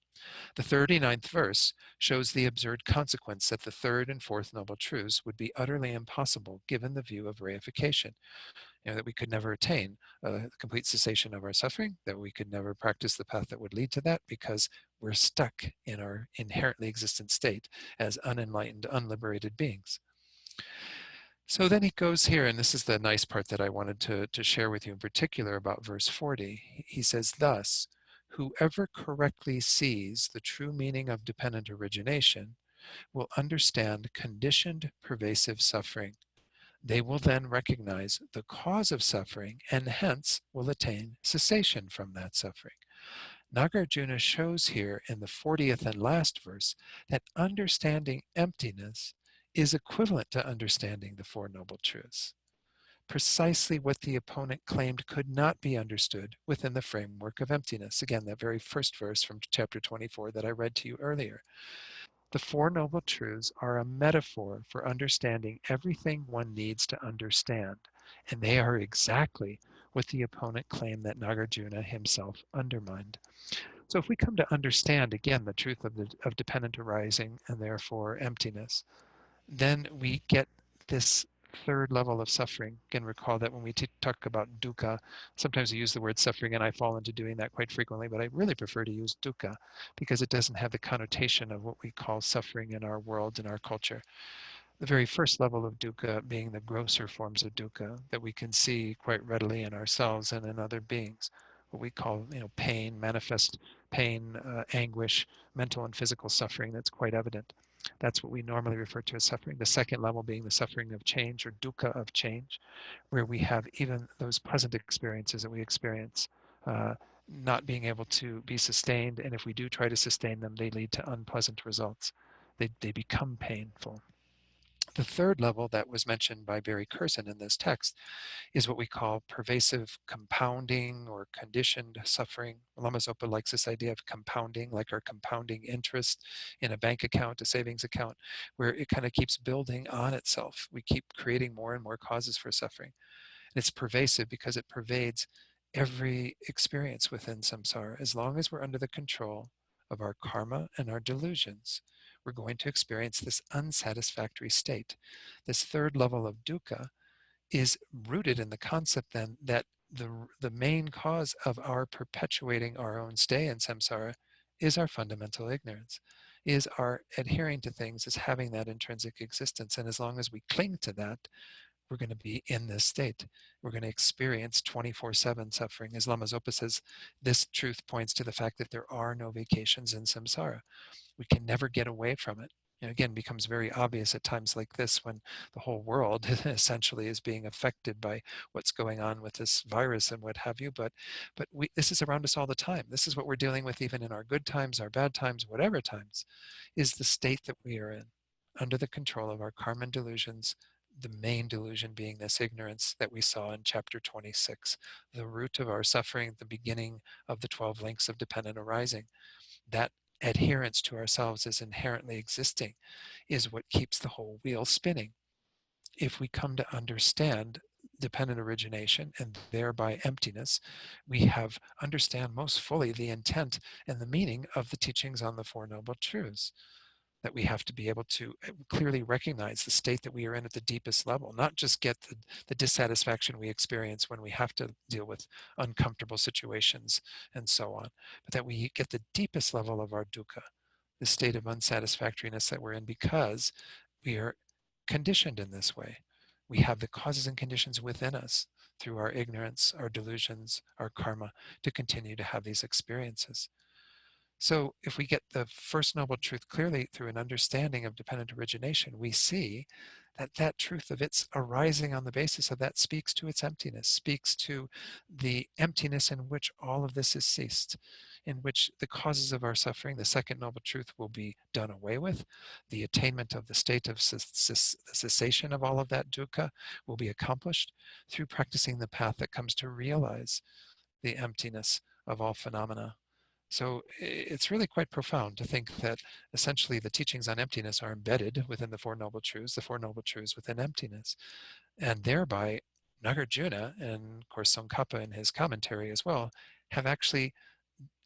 The 39th verse shows the absurd consequence that the 3rd and 4th Noble Truths would be utterly impossible given the view of reification, that we could never attain a complete cessation of our suffering, that we could never practice the path that would lead to that because we're stuck in our inherently existent state as unenlightened, unliberated beings. So then he goes here, and this is the nice part that I wanted to share with you in particular about verse 40. He says, thus, whoever correctly sees the true meaning of dependent origination will understand conditioned pervasive suffering. They will then recognize the cause of suffering and hence will attain cessation from that suffering. Nagarjuna shows here in the 40th and last verse that understanding emptiness is equivalent to understanding the Four Noble Truths, precisely what the opponent claimed could not be understood within the framework of emptiness. Again, that very first verse from chapter 24 that I read to you earlier. The Four Noble Truths are a metaphor for understanding everything one needs to understand, and they are exactly what the opponent claimed that Nagarjuna himself undermined. So if we come to understand, again, the truth of dependent arising and therefore emptiness, then we get this 3rd level of suffering. Again, recall that when we talk about dukkha, sometimes we use the word suffering, and I fall into doing that quite frequently, but I really prefer to use dukkha because it doesn't have the connotation of what we call suffering in our world, in our culture. The very first level of dukkha being the grosser forms of dukkha that we can see quite readily in ourselves and in other beings, what we call pain, manifest pain, anguish, mental and physical suffering that's quite evident. That's what we normally refer to as suffering. The 2nd level being the suffering of change, or dukkha of change, where we have even those pleasant experiences that we experience not being able to be sustained, and if we do try to sustain them, they lead to unpleasant results. They become painful. The third level that was mentioned by Barry Curson in this text is what we call pervasive compounding or conditioned suffering. Lama Zopa likes this idea of compounding, like our compounding interest in a bank account, a savings account, where it kind of keeps building on itself. We keep creating more and more causes for suffering. And it's pervasive because it pervades every experience within samsara. As long as we're under the control of our karma and our delusions, we're going to experience this unsatisfactory state. This third level of dukkha is rooted in the concept then that the main cause of our perpetuating our own stay in samsara is our fundamental ignorance, is our adhering to things as having that intrinsic existence. And as long as we cling to that, we're going to be in this state. We're going to experience 24/7 suffering. As Lama Zopa says, this truth points to the fact that there are no vacations in samsara. We can never get away from it. And again, becomes very obvious at times like this when the whole world essentially is being affected by what's going on with this virus and what have you. But this is around us all the time. This is what we're dealing with even in our good times, our bad times, whatever times, is the state that we are in, under the control of our karma and delusions, the main delusion being this ignorance that we saw in chapter 26, the root of our suffering, the beginning of the 12 links of dependent arising. That adherence to ourselves as inherently existing is what keeps the whole wheel spinning. If we come to understand dependent origination and thereby emptiness, we understand most fully the intent and the meaning of the teachings on the Four Noble Truths. That we have to be able to clearly recognize the state that we are in at the deepest level, not just get the dissatisfaction we experience when we have to deal with uncomfortable situations and so on, but that we get the deepest level of our dukkha, the state of unsatisfactoriness that we're in because we are conditioned in this way. We have the causes and conditions within us through our ignorance, our delusions, our karma, to continue to have these experiences. So if we get the first noble truth clearly through an understanding of dependent origination, we see that that truth of its arising on the basis of that speaks to its emptiness, speaks to the emptiness in which all of this is ceased, in which the causes of our suffering, the second noble truth, will be done away with. The attainment of the state of cessation of all of that dukkha will be accomplished through practicing the path that comes to realize the emptiness of all phenomena. So it's really quite profound to think that essentially the teachings on emptiness are embedded within the Four Noble Truths, the Four Noble Truths within emptiness. And thereby, Nagarjuna, and of course Tsongkhapa in his commentary as well, have actually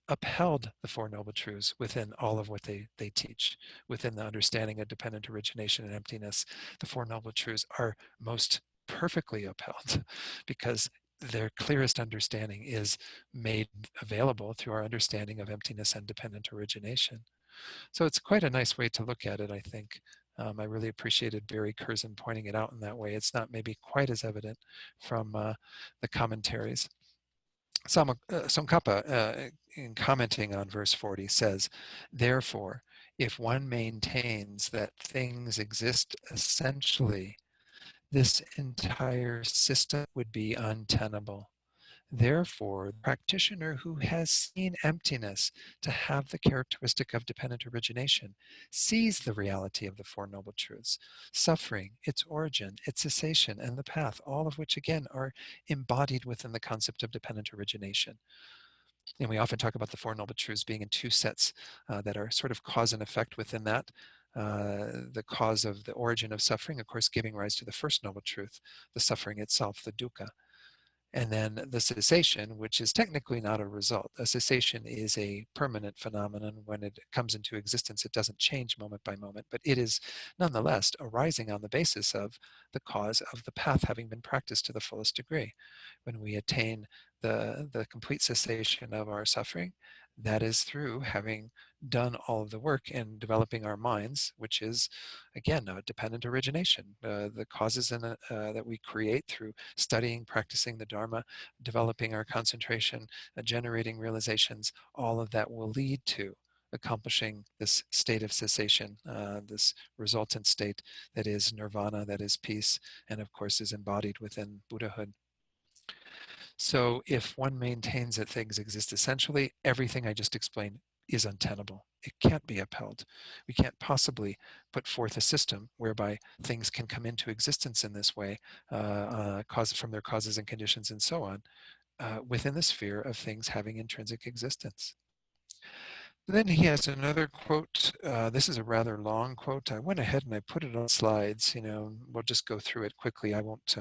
upheld the Four Noble Truths within all of what they teach, within the understanding of dependent origination and emptiness. The Four Noble Truths are most perfectly upheld because their clearest understanding is made available through our understanding of emptiness and dependent origination. So it's quite a nice way to look at it, I think. I really appreciated Barry Curzon pointing it out in that way. It's not maybe quite as evident from the commentaries. Tsongkhapa, in commenting on verse 40, says, "Therefore, if one maintains that things exist essentially, this entire system would be untenable. Therefore, the practitioner who has seen emptiness to have the characteristic of dependent origination sees the reality of the Four Noble Truths, suffering, its origin, its cessation, and the path, all of which again are embodied within the concept of dependent origination. And we often talk about the Four Noble Truths being in two sets that are sort of cause and effect within that. The cause of the origin of suffering, of course, giving rise to the first noble truth, the suffering itself, the dukkha. And then the cessation, which is technically not a result. A cessation is a permanent phenomenon. When it comes into existence, it doesn't change moment by moment, but it is nonetheless arising on the basis of the cause of the path having been practiced to the fullest degree. When we attain the complete cessation of our suffering, that is through having done all of the work in developing our minds, which is, again, dependent origination. The causes that we create through studying, practicing the Dharma, developing our concentration, generating realizations, all of that will lead to accomplishing this state of cessation, this resultant state that is nirvana, that is peace, and of course is embodied within Buddhahood. So if one maintains that things exist essentially, everything I just explained is untenable. it can't be upheld. We can't possibly put forth a system whereby things can come into existence in this way, cause from their causes and conditions and so on, within the sphere of things having intrinsic existence. Then he has another quote. This is a rather long quote. I went ahead and I put it on slides. We'll just go through it quickly. I won't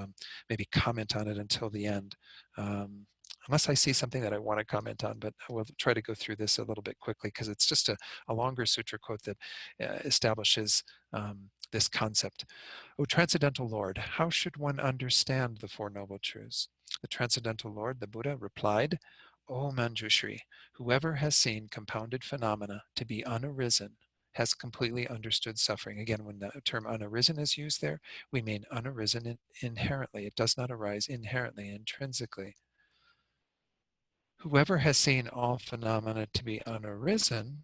maybe comment on it until the end, unless I see something that I want to comment on, but I will try to go through this a little bit quickly because it's just a longer sutra quote that establishes this concept. O Transcendental Lord, how should one understand the Four Noble Truths? The Transcendental Lord, the Buddha, replied, O Manjushri, whoever has seen compounded phenomena to be unarisen has completely understood suffering. Again, when the term unarisen is used there, we mean unarisen inherently. It does not arise inherently, intrinsically. Whoever has seen all phenomena to be unarisen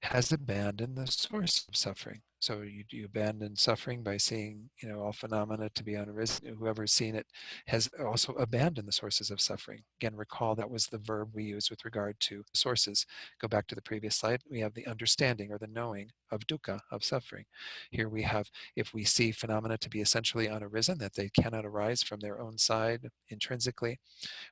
has abandoned the source of suffering. So you abandon suffering by seeing, all phenomena to be unarisen. Whoever's seen it has also abandoned the sources of suffering. Again, recall that was the verb we use with regard to sources. Go back to the previous slide. We have the understanding or the knowing of dukkha, of suffering. Here we have, if we see phenomena to be essentially unarisen, that they cannot arise from their own side intrinsically,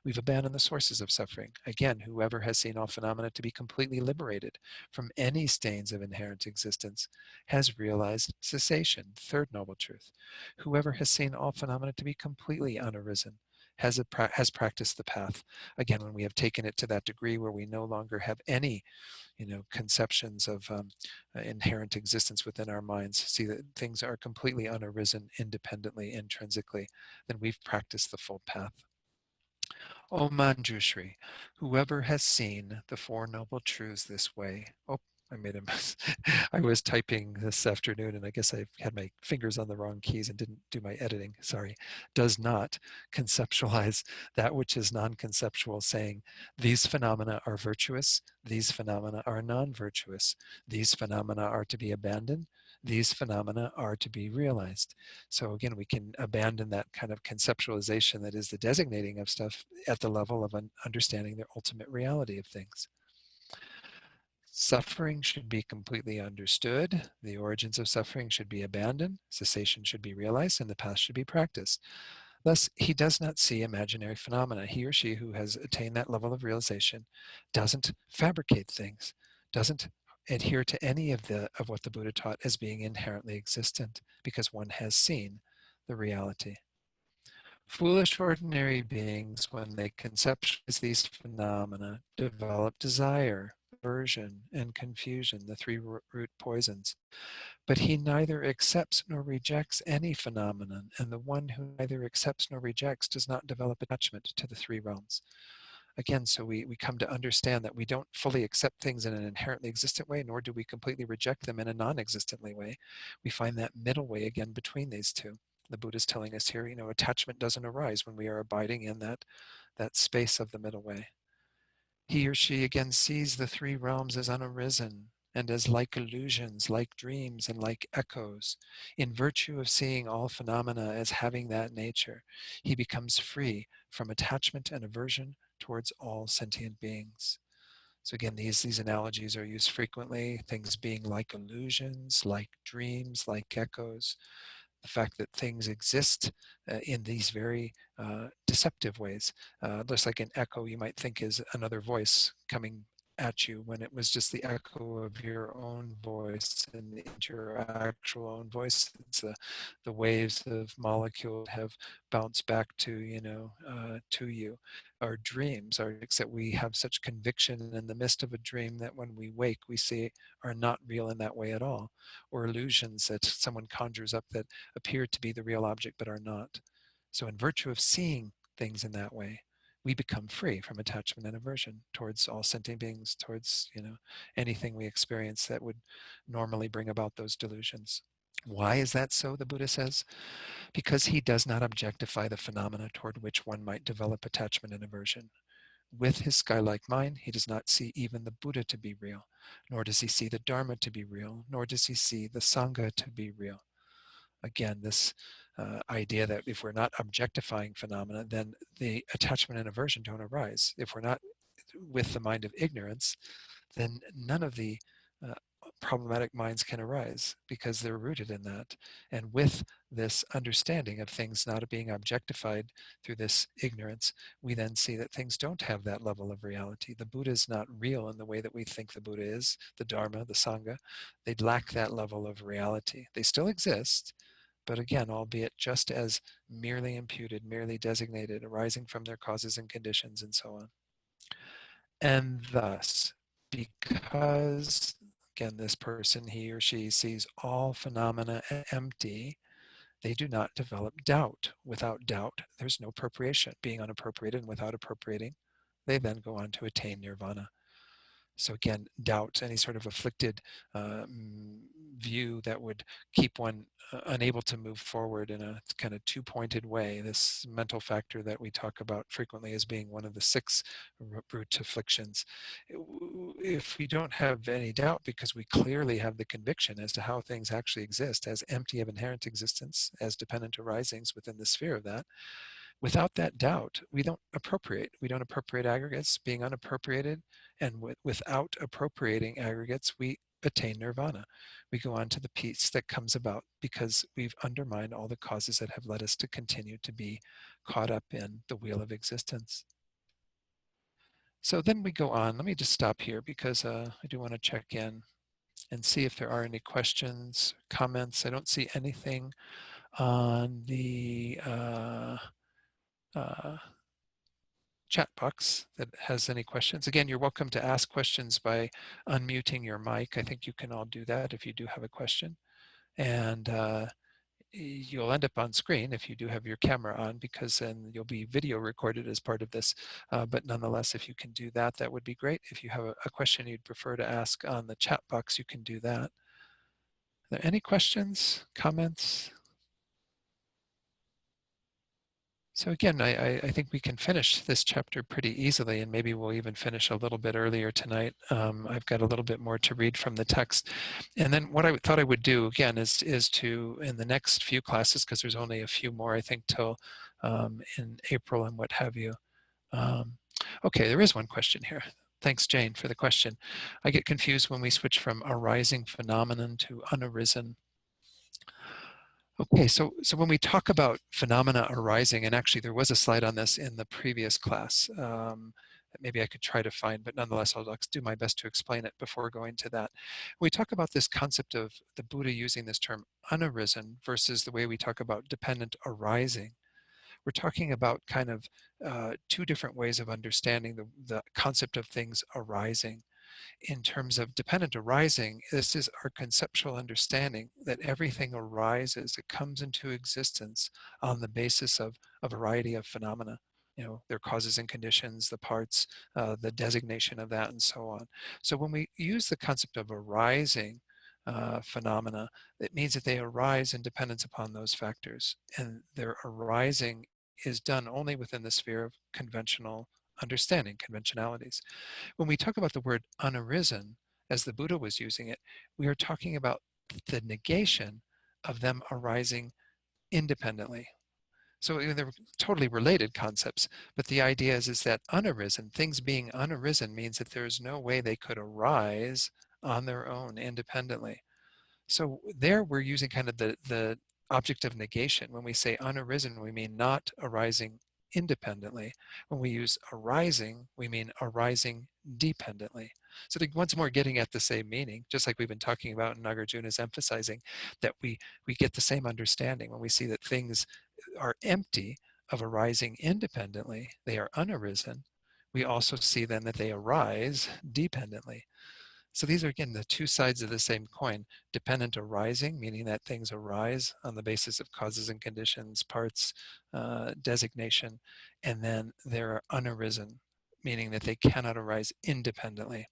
we've abandoned the sources of suffering. Again, whoever has seen all phenomena to be completely liberated from any stains of inherent existence has realized cessation, third noble truth. Whoever has seen all phenomena to be completely unarisen has practiced the path. Again, when we have taken it to that degree where we no longer have any conceptions of inherent existence within our minds, see that things are completely unarisen independently, intrinsically, then we've practiced the full path. O Manjushri, whoever has seen the Four Noble Truths this way. Oh, I made a mess. I was typing this afternoon and I guess I had my fingers on the wrong keys and didn't do my editing. Sorry. Does not conceptualize that which is non-conceptual, saying these phenomena are virtuous, these phenomena are non-virtuous, these phenomena are to be abandoned, these phenomena are to be realized. So again, we can abandon that kind of conceptualization that is the designating of stuff at the level of understanding the ultimate reality of things. Suffering should be completely understood. The origins of suffering should be abandoned. Cessation should be realized, and the path should be practiced. Thus, he does not see imaginary phenomena. He or she who has attained that level of realization doesn't fabricate things, doesn't adhere to any of what the Buddha taught as being inherently existent, because one has seen the reality. Foolish ordinary beings, when they conceptualize these phenomena, develop desire, aversion, and confusion, the three root poisons. But he neither accepts nor rejects any phenomenon, and the one who neither accepts nor rejects does not develop attachment to the three realms. Again, so we come to understand that we don't fully accept things in an inherently existent way, nor do we completely reject them in a non-existently way. We find that middle way again between these two. The Buddha is telling us here, attachment doesn't arise when we are abiding in that space of the middle way. He or she again sees the three realms as unarisen and as like illusions, like dreams, and like echoes. In virtue of seeing all phenomena as having that nature, he becomes free from attachment and aversion towards all sentient beings. So again, these analogies are used frequently, things being like illusions, like dreams, like echoes. The fact that things exist in these very deceptive ways. Just like an echo, you might think is another voice coming at you when it was just the echo of your own voice and your actual own voice. It's the waves of molecules have bounced back to you. Our dreams are that we have such conviction in the midst of a dream that when we wake, we see are not real in that way at all, or illusions that someone conjures up that appear to be the real object but are not. So in virtue of seeing things in that way, we become free from attachment and aversion towards all sentient beings, towards anything we experience that would normally bring about those delusions. Why is that so, the Buddha says? Because he does not objectify the phenomena toward which one might develop attachment and aversion. With his sky-like mind, he does not see even the Buddha to be real, nor does he see the Dharma to be real, nor does he see the Sangha to be real. Again, this idea that if we're not objectifying phenomena, then the attachment and aversion don't arise. If we're not with the mind of ignorance, then none of the uh, problematic minds can arise because they're rooted in that. And with this understanding of things not being objectified through this ignorance, we then see that things don't have that level of reality. The Buddha is not real in the way that we think the Buddha is, the Dharma, the Sangha. They lack that level of reality. They still exist, but again, albeit just as merely imputed, merely designated, arising from their causes and conditions and so on. And thus, because, again, this person, he or she, sees all phenomena empty, they do not develop doubt. Without doubt, there's no appropriation. Being unappropriated and without appropriating, they then go on to attain nirvana. So again, doubt, any sort of afflicted view that would keep one unable to move forward in a kind of two-pointed way, this mental factor that we talk about frequently as being one of the 6 root afflictions. If we don't have any doubt because we clearly have the conviction as to how things actually exist as empty of inherent existence, as dependent arisings within the sphere of that, without that doubt, we don't appropriate. We don't appropriate aggregates. Being unappropriated and without appropriating aggregates, we attain nirvana. We go on to the peace that comes about because we've undermined all the causes that have led us to continue to be caught up in the wheel of existence. So then we go on. Let me just stop here because I do want to check in and see if there are any questions, comments. I don't see anything on the chat box that has any questions. Again, you're welcome to ask questions by unmuting your mic. I think you can all do that if you do have a question. And you'll end up on screen if you do have your camera on, because then you'll be video recorded as part of this. But nonetheless, if you can do that, that would be great. If you have a question you'd prefer to ask on the chat box, you can do that. Are there any questions, comments? So again, I think we can finish this chapter pretty easily, and maybe we'll even finish a little bit earlier tonight. I've got a little bit more to read from the text. And then what I thought I would do again is to, in the next few classes, because there's only a few more, I think, till in April and what have you. Okay, there is one question here. Thanks, Jane, for the question. I get confused when we switch from arising phenomenon to unarisen. Okay, so when we talk about phenomena arising, and actually there was a slide on this in the previous class that maybe I could try to find, but nonetheless I'll do my best to explain it before going to that. We talk about this concept of the Buddha using this term unarisen versus the way we talk about dependent arising. We're talking about kind of 2 different ways of understanding the concept of things arising. In terms of dependent arising, this is our conceptual understanding that everything arises, it comes into existence on the basis of a variety of phenomena. You know, their causes and conditions, the parts, the designation of that, and so on. So when we use the concept of arising phenomena, it means that they arise in dependence upon those factors. And their arising is done only within the sphere of conventional understanding, conventionalities. When we talk about the word unarisen, as the Buddha was using it, we are talking about the negation of them arising independently. So they're totally related concepts, but the idea is that unarisen, things being unarisen, means that there is no way they could arise on their own independently. So there we're using kind of the object of negation. When we say unarisen, we mean not arising independently. When we use arising, we mean arising dependently. So once more getting at the same meaning, just like we've been talking about, and Nagarjuna is emphasizing that we get the same understanding when we see that things are empty of arising independently, they are unarisen. We also see then that they arise dependently. So these are, again, the 2 sides of the same coin. Dependent arising, meaning that things arise on the basis of causes and conditions, parts, designation, and then they're unarisen, meaning that they cannot arise independently.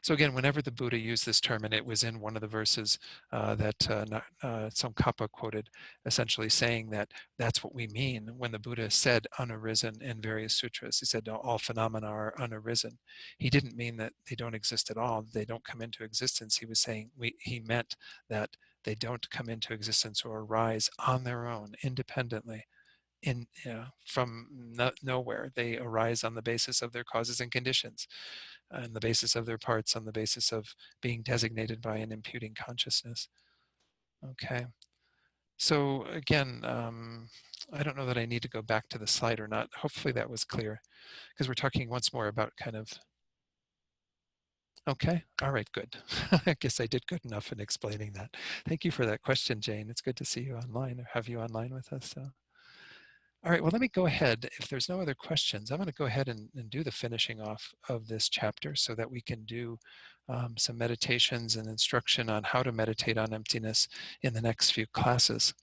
So again, whenever the Buddha used this term, and it was in one of the verses that Tsongkhapa quoted, essentially saying that that's what we mean when the Buddha said unarisen in various sutras. He said all phenomena are unarisen. He didn't mean that they don't exist at all, they don't come into existence. He was saying, he meant that they don't come into existence or arise on their own independently. from nowhere. They arise on the basis of their causes and conditions, on the basis of their parts, on the basis of being designated by an imputing consciousness. Okay. So again, I don't know that I need to go back to the slide or not. Hopefully that was clear, because we're talking once more about kind of, okay, all right, good. I guess I did good enough in explaining that. Thank you for that question, Jane. It's good to see you online, or have you online with us. So. All right, well, let me go ahead. If there's no other questions, I'm going to go ahead and do the finishing off of this chapter so that we can do some meditations and instruction on how to meditate on emptiness in the next few classes.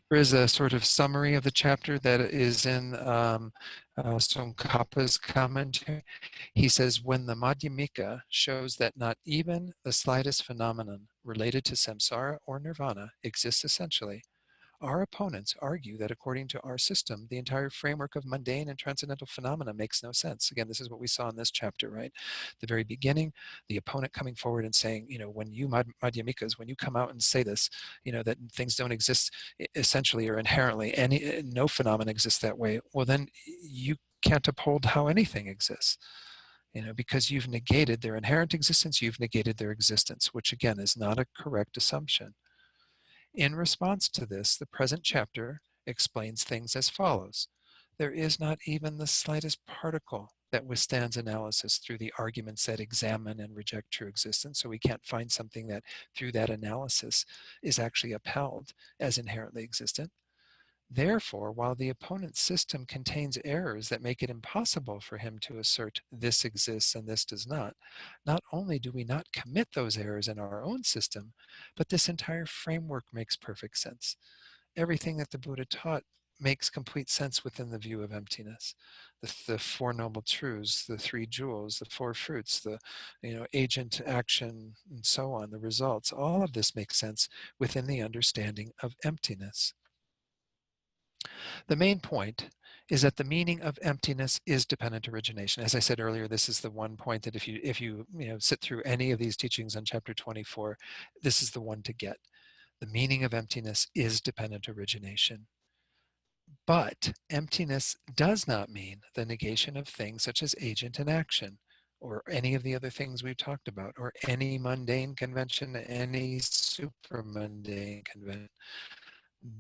There is a sort of summary of the chapter that is in Tsongkhapa's commentary. He says, when the Madhyamika shows that not even the slightest phenomenon related to samsara or nirvana exists essentially, our opponents argue that according to our system, the entire framework of mundane and transcendental phenomena makes no sense. Again, this is what we saw in this chapter, right? The very beginning, the opponent coming forward and saying, when you Madhyamikas, when you come out and say this, that things don't exist essentially or inherently, no phenomenon exists that way, well, then you can't uphold how anything exists. Because you've negated their inherent existence, you've negated their existence, which again is not a correct assumption. In response to this, the present chapter explains things as follows. There is not even the slightest particle that withstands analysis through the arguments that examine and reject true existence. So we can't find something that through that analysis is actually upheld as inherently existent. Therefore, while the opponent's system contains errors that make it impossible for him to assert this exists and this does not only do we not commit those errors in our own system, but this entire framework makes perfect sense. Everything that the Buddha taught makes complete sense within the view of emptiness. The Four Noble Truths, the three jewels, the four fruits, the agent, action, and so on, the results, all of this makes sense within the understanding of emptiness. The main point is that the meaning of emptiness is dependent origination. As I said earlier, this is the one point that if you sit through any of these teachings on chapter 24, this is the one to get. The meaning of emptiness is dependent origination. But emptiness does not mean the negation of things such as agent and action, or any of the other things we've talked about, or any mundane convention, any supramundane convention.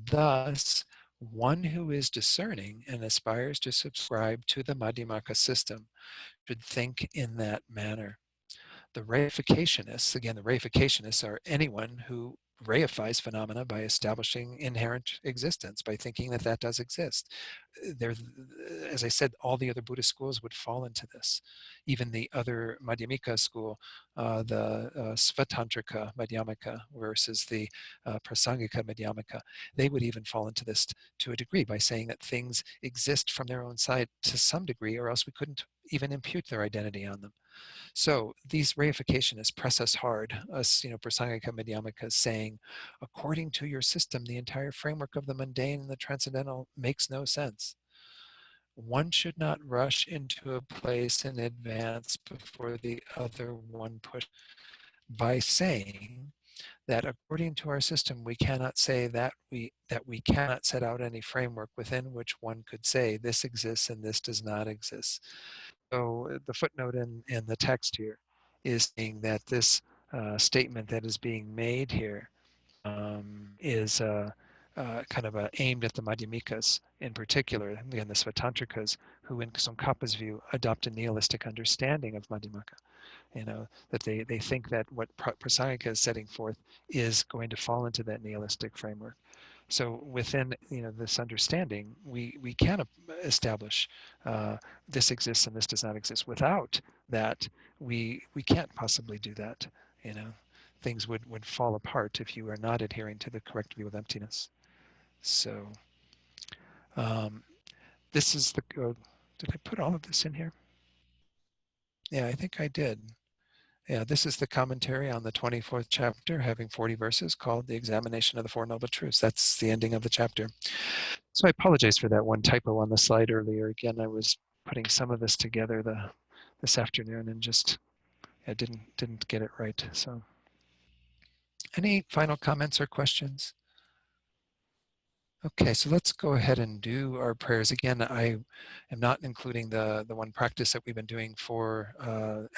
Thus, one who is discerning and aspires to subscribe to the Madhyamaka system should think in that manner. The reificationists, again, the reificationists are anyone who reifies phenomena by establishing inherent existence, by thinking that that does exist. As I said, all the other Buddhist schools would fall into this. Even the other Madhyamika school, the Svatantrika Madhyamaka versus the Prasangika Madhyamaka, they would even fall into this to a degree by saying that things exist from their own side to some degree, or else we couldn't even impute their identity on them. So these reificationists press us hard, us, Prasangika Madhyamikas, saying, according to your system, the entire framework of the mundane and the transcendental makes no sense. One should not rush into a place in advance before the other one push by saying that according to our system, we cannot say that we cannot set out any framework within which one could say this exists and this does not exist. So the footnote in the text here is saying that this statement that is being made here is kind of aimed at the Madhyamikas in particular, again the Svatantrikas, who in Tsongkhapa's view adopt a nihilistic understanding of Madhyamaka. That they think that what Prasangika is setting forth is going to fall into that nihilistic framework. So within this understanding, we can establish this exists and this does not exist. Without that, we can't possibly do that. Things would fall apart if you are not adhering to the correct view of emptiness. So this is the. Did I put all of this in here? Yeah, I think I did. Yeah, this is the commentary on the 24th chapter, having 40 verses, called The Examination of the Four Noble Truths. That's the ending of the chapter. So I apologize for that one typo on the slide earlier. Again, I was putting some of this together this afternoon and just I didn't get it right. So any final comments or questions? Okay, so let's go ahead and do our prayers. Again, I am not including the one practice that we've been doing for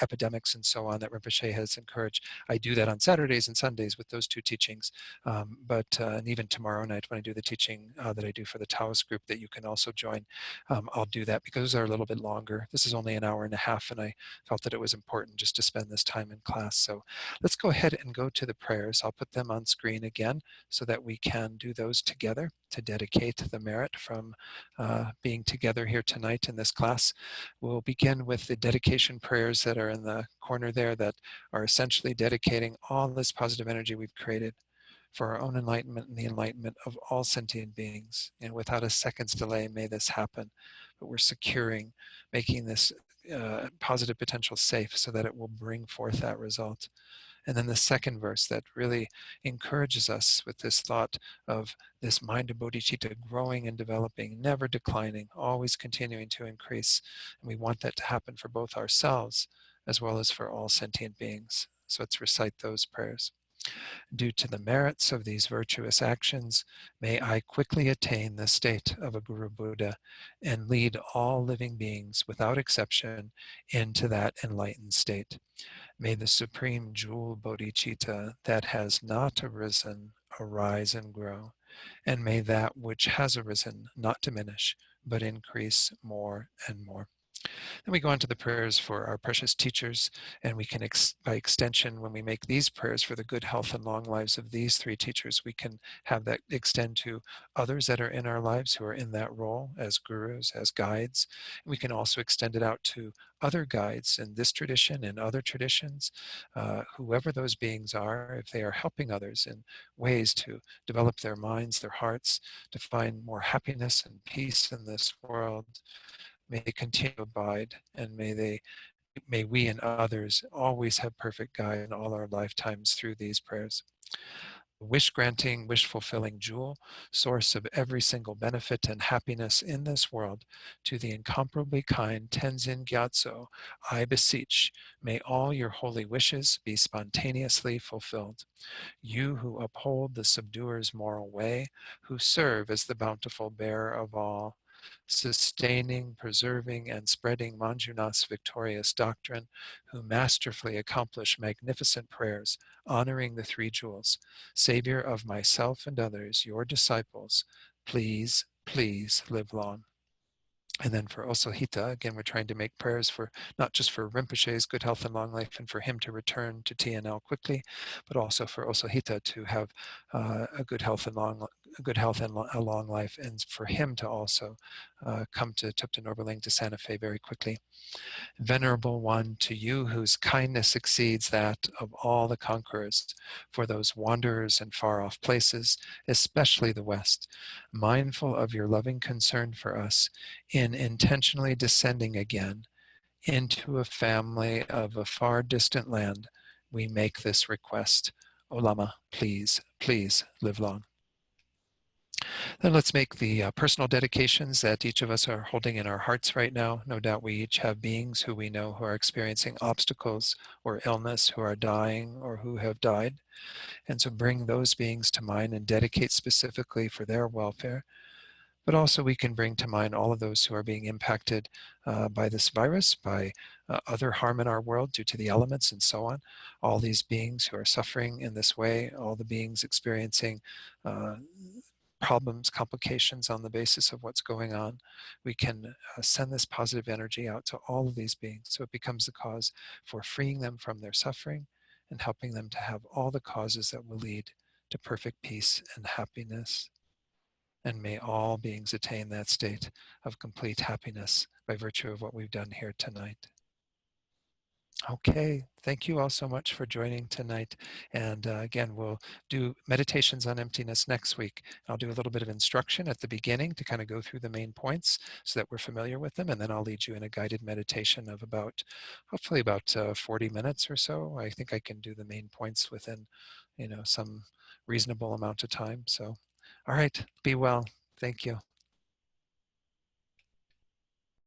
epidemics and so on that Rinpoche has encouraged. I do that on Saturdays and Sundays with those two teachings, and even tomorrow night when I do the teaching that I do for the Taoist group that you can also join, I'll do that because those are a little bit longer. This is only an hour and a half, and I felt that it was important just to spend this time in class. So let's go ahead and go to the prayers. I'll put them on screen again so that we can do those together to dedicate the merit from being together here tonight in this class. We'll begin with the dedication prayers that are in the corner there that are essentially dedicating all this positive energy we've created for our own enlightenment and the enlightenment of all sentient beings. And without a second's delay, may this happen. But we're securing, making this positive potential safe so that it will bring forth that result. And then the second verse that really encourages us with this thought of this mind of bodhicitta growing and developing, never declining, always continuing to increase. And we want that to happen for both ourselves as well as for all sentient beings. So let's recite those prayers. Due to the merits of these virtuous actions, may I quickly attain the state of a Guru Buddha and lead all living beings without exception into that enlightened state. May the supreme jewel bodhicitta that has not arisen arise and grow, and may that which has arisen not diminish, but increase more and more. Then we go on to the prayers for our precious teachers, and we can, by extension, when we make these prayers for the good health and long lives of these three teachers, we can have that extend to others that are in our lives who are in that role as gurus, as guides. And we can also extend it out to other guides in this tradition and other traditions, whoever those beings are, if they are helping others in ways to develop their minds, their hearts, to find more happiness and peace in this world. May they continue to abide, and may we and others always have perfect guide in all our lifetimes through these prayers. Wish granting, wish fulfilling jewel, source of every single benefit and happiness in this world, to the incomparably kind Tenzin Gyatso, I beseech, may all your holy wishes be spontaneously fulfilled. You who uphold the subduer's moral way, who serve as the bountiful bearer of all, sustaining, preserving, and spreading Manjunath's victorious doctrine, who masterfully accomplish magnificent prayers, honoring the three jewels, Savior of myself and others, your disciples, please, please live long. And then for Osohita, again, we're trying to make prayers for not just for Rinpoche's good health and long life and for him to return to TNL quickly, but also for Osohita to have a good health and a long life, and for him to also come to Tupten Norberling to Santa Fe very quickly. Venerable One, to you whose kindness exceeds that of all the conquerors, for those wanderers in far-off places, especially the West, mindful of your loving concern for us, in intentionally descending again into a family of a far distant land, we make this request. O Lama, please, please live long. Then let's make the personal dedications that each of us are holding in our hearts right now. No doubt we each have beings who we know who are experiencing obstacles or illness, who are dying or who have died. And so bring those beings to mind and dedicate specifically for their welfare. But also we can bring to mind all of those who are being impacted by this virus, by other harm in our world due to the elements and so on. All these beings who are suffering in this way, all the beings experiencing problems, complications on the basis of what's going on. We can send this positive energy out to all of these beings so it becomes the cause for freeing them from their suffering and helping them to have all the causes that will lead to perfect peace and happiness. And may all beings attain that state of complete happiness by virtue of what we've done here tonight. Okay, thank you all so much for joining tonight. And again, we'll do meditations on emptiness next week. I'll do a little bit of instruction at the beginning to kind of go through the main points so that we're familiar with them. And then I'll lead you in a guided meditation of hopefully about 40 minutes or so. I think I can do the main points within, some reasonable amount of time. So, all right, be well. Thank you.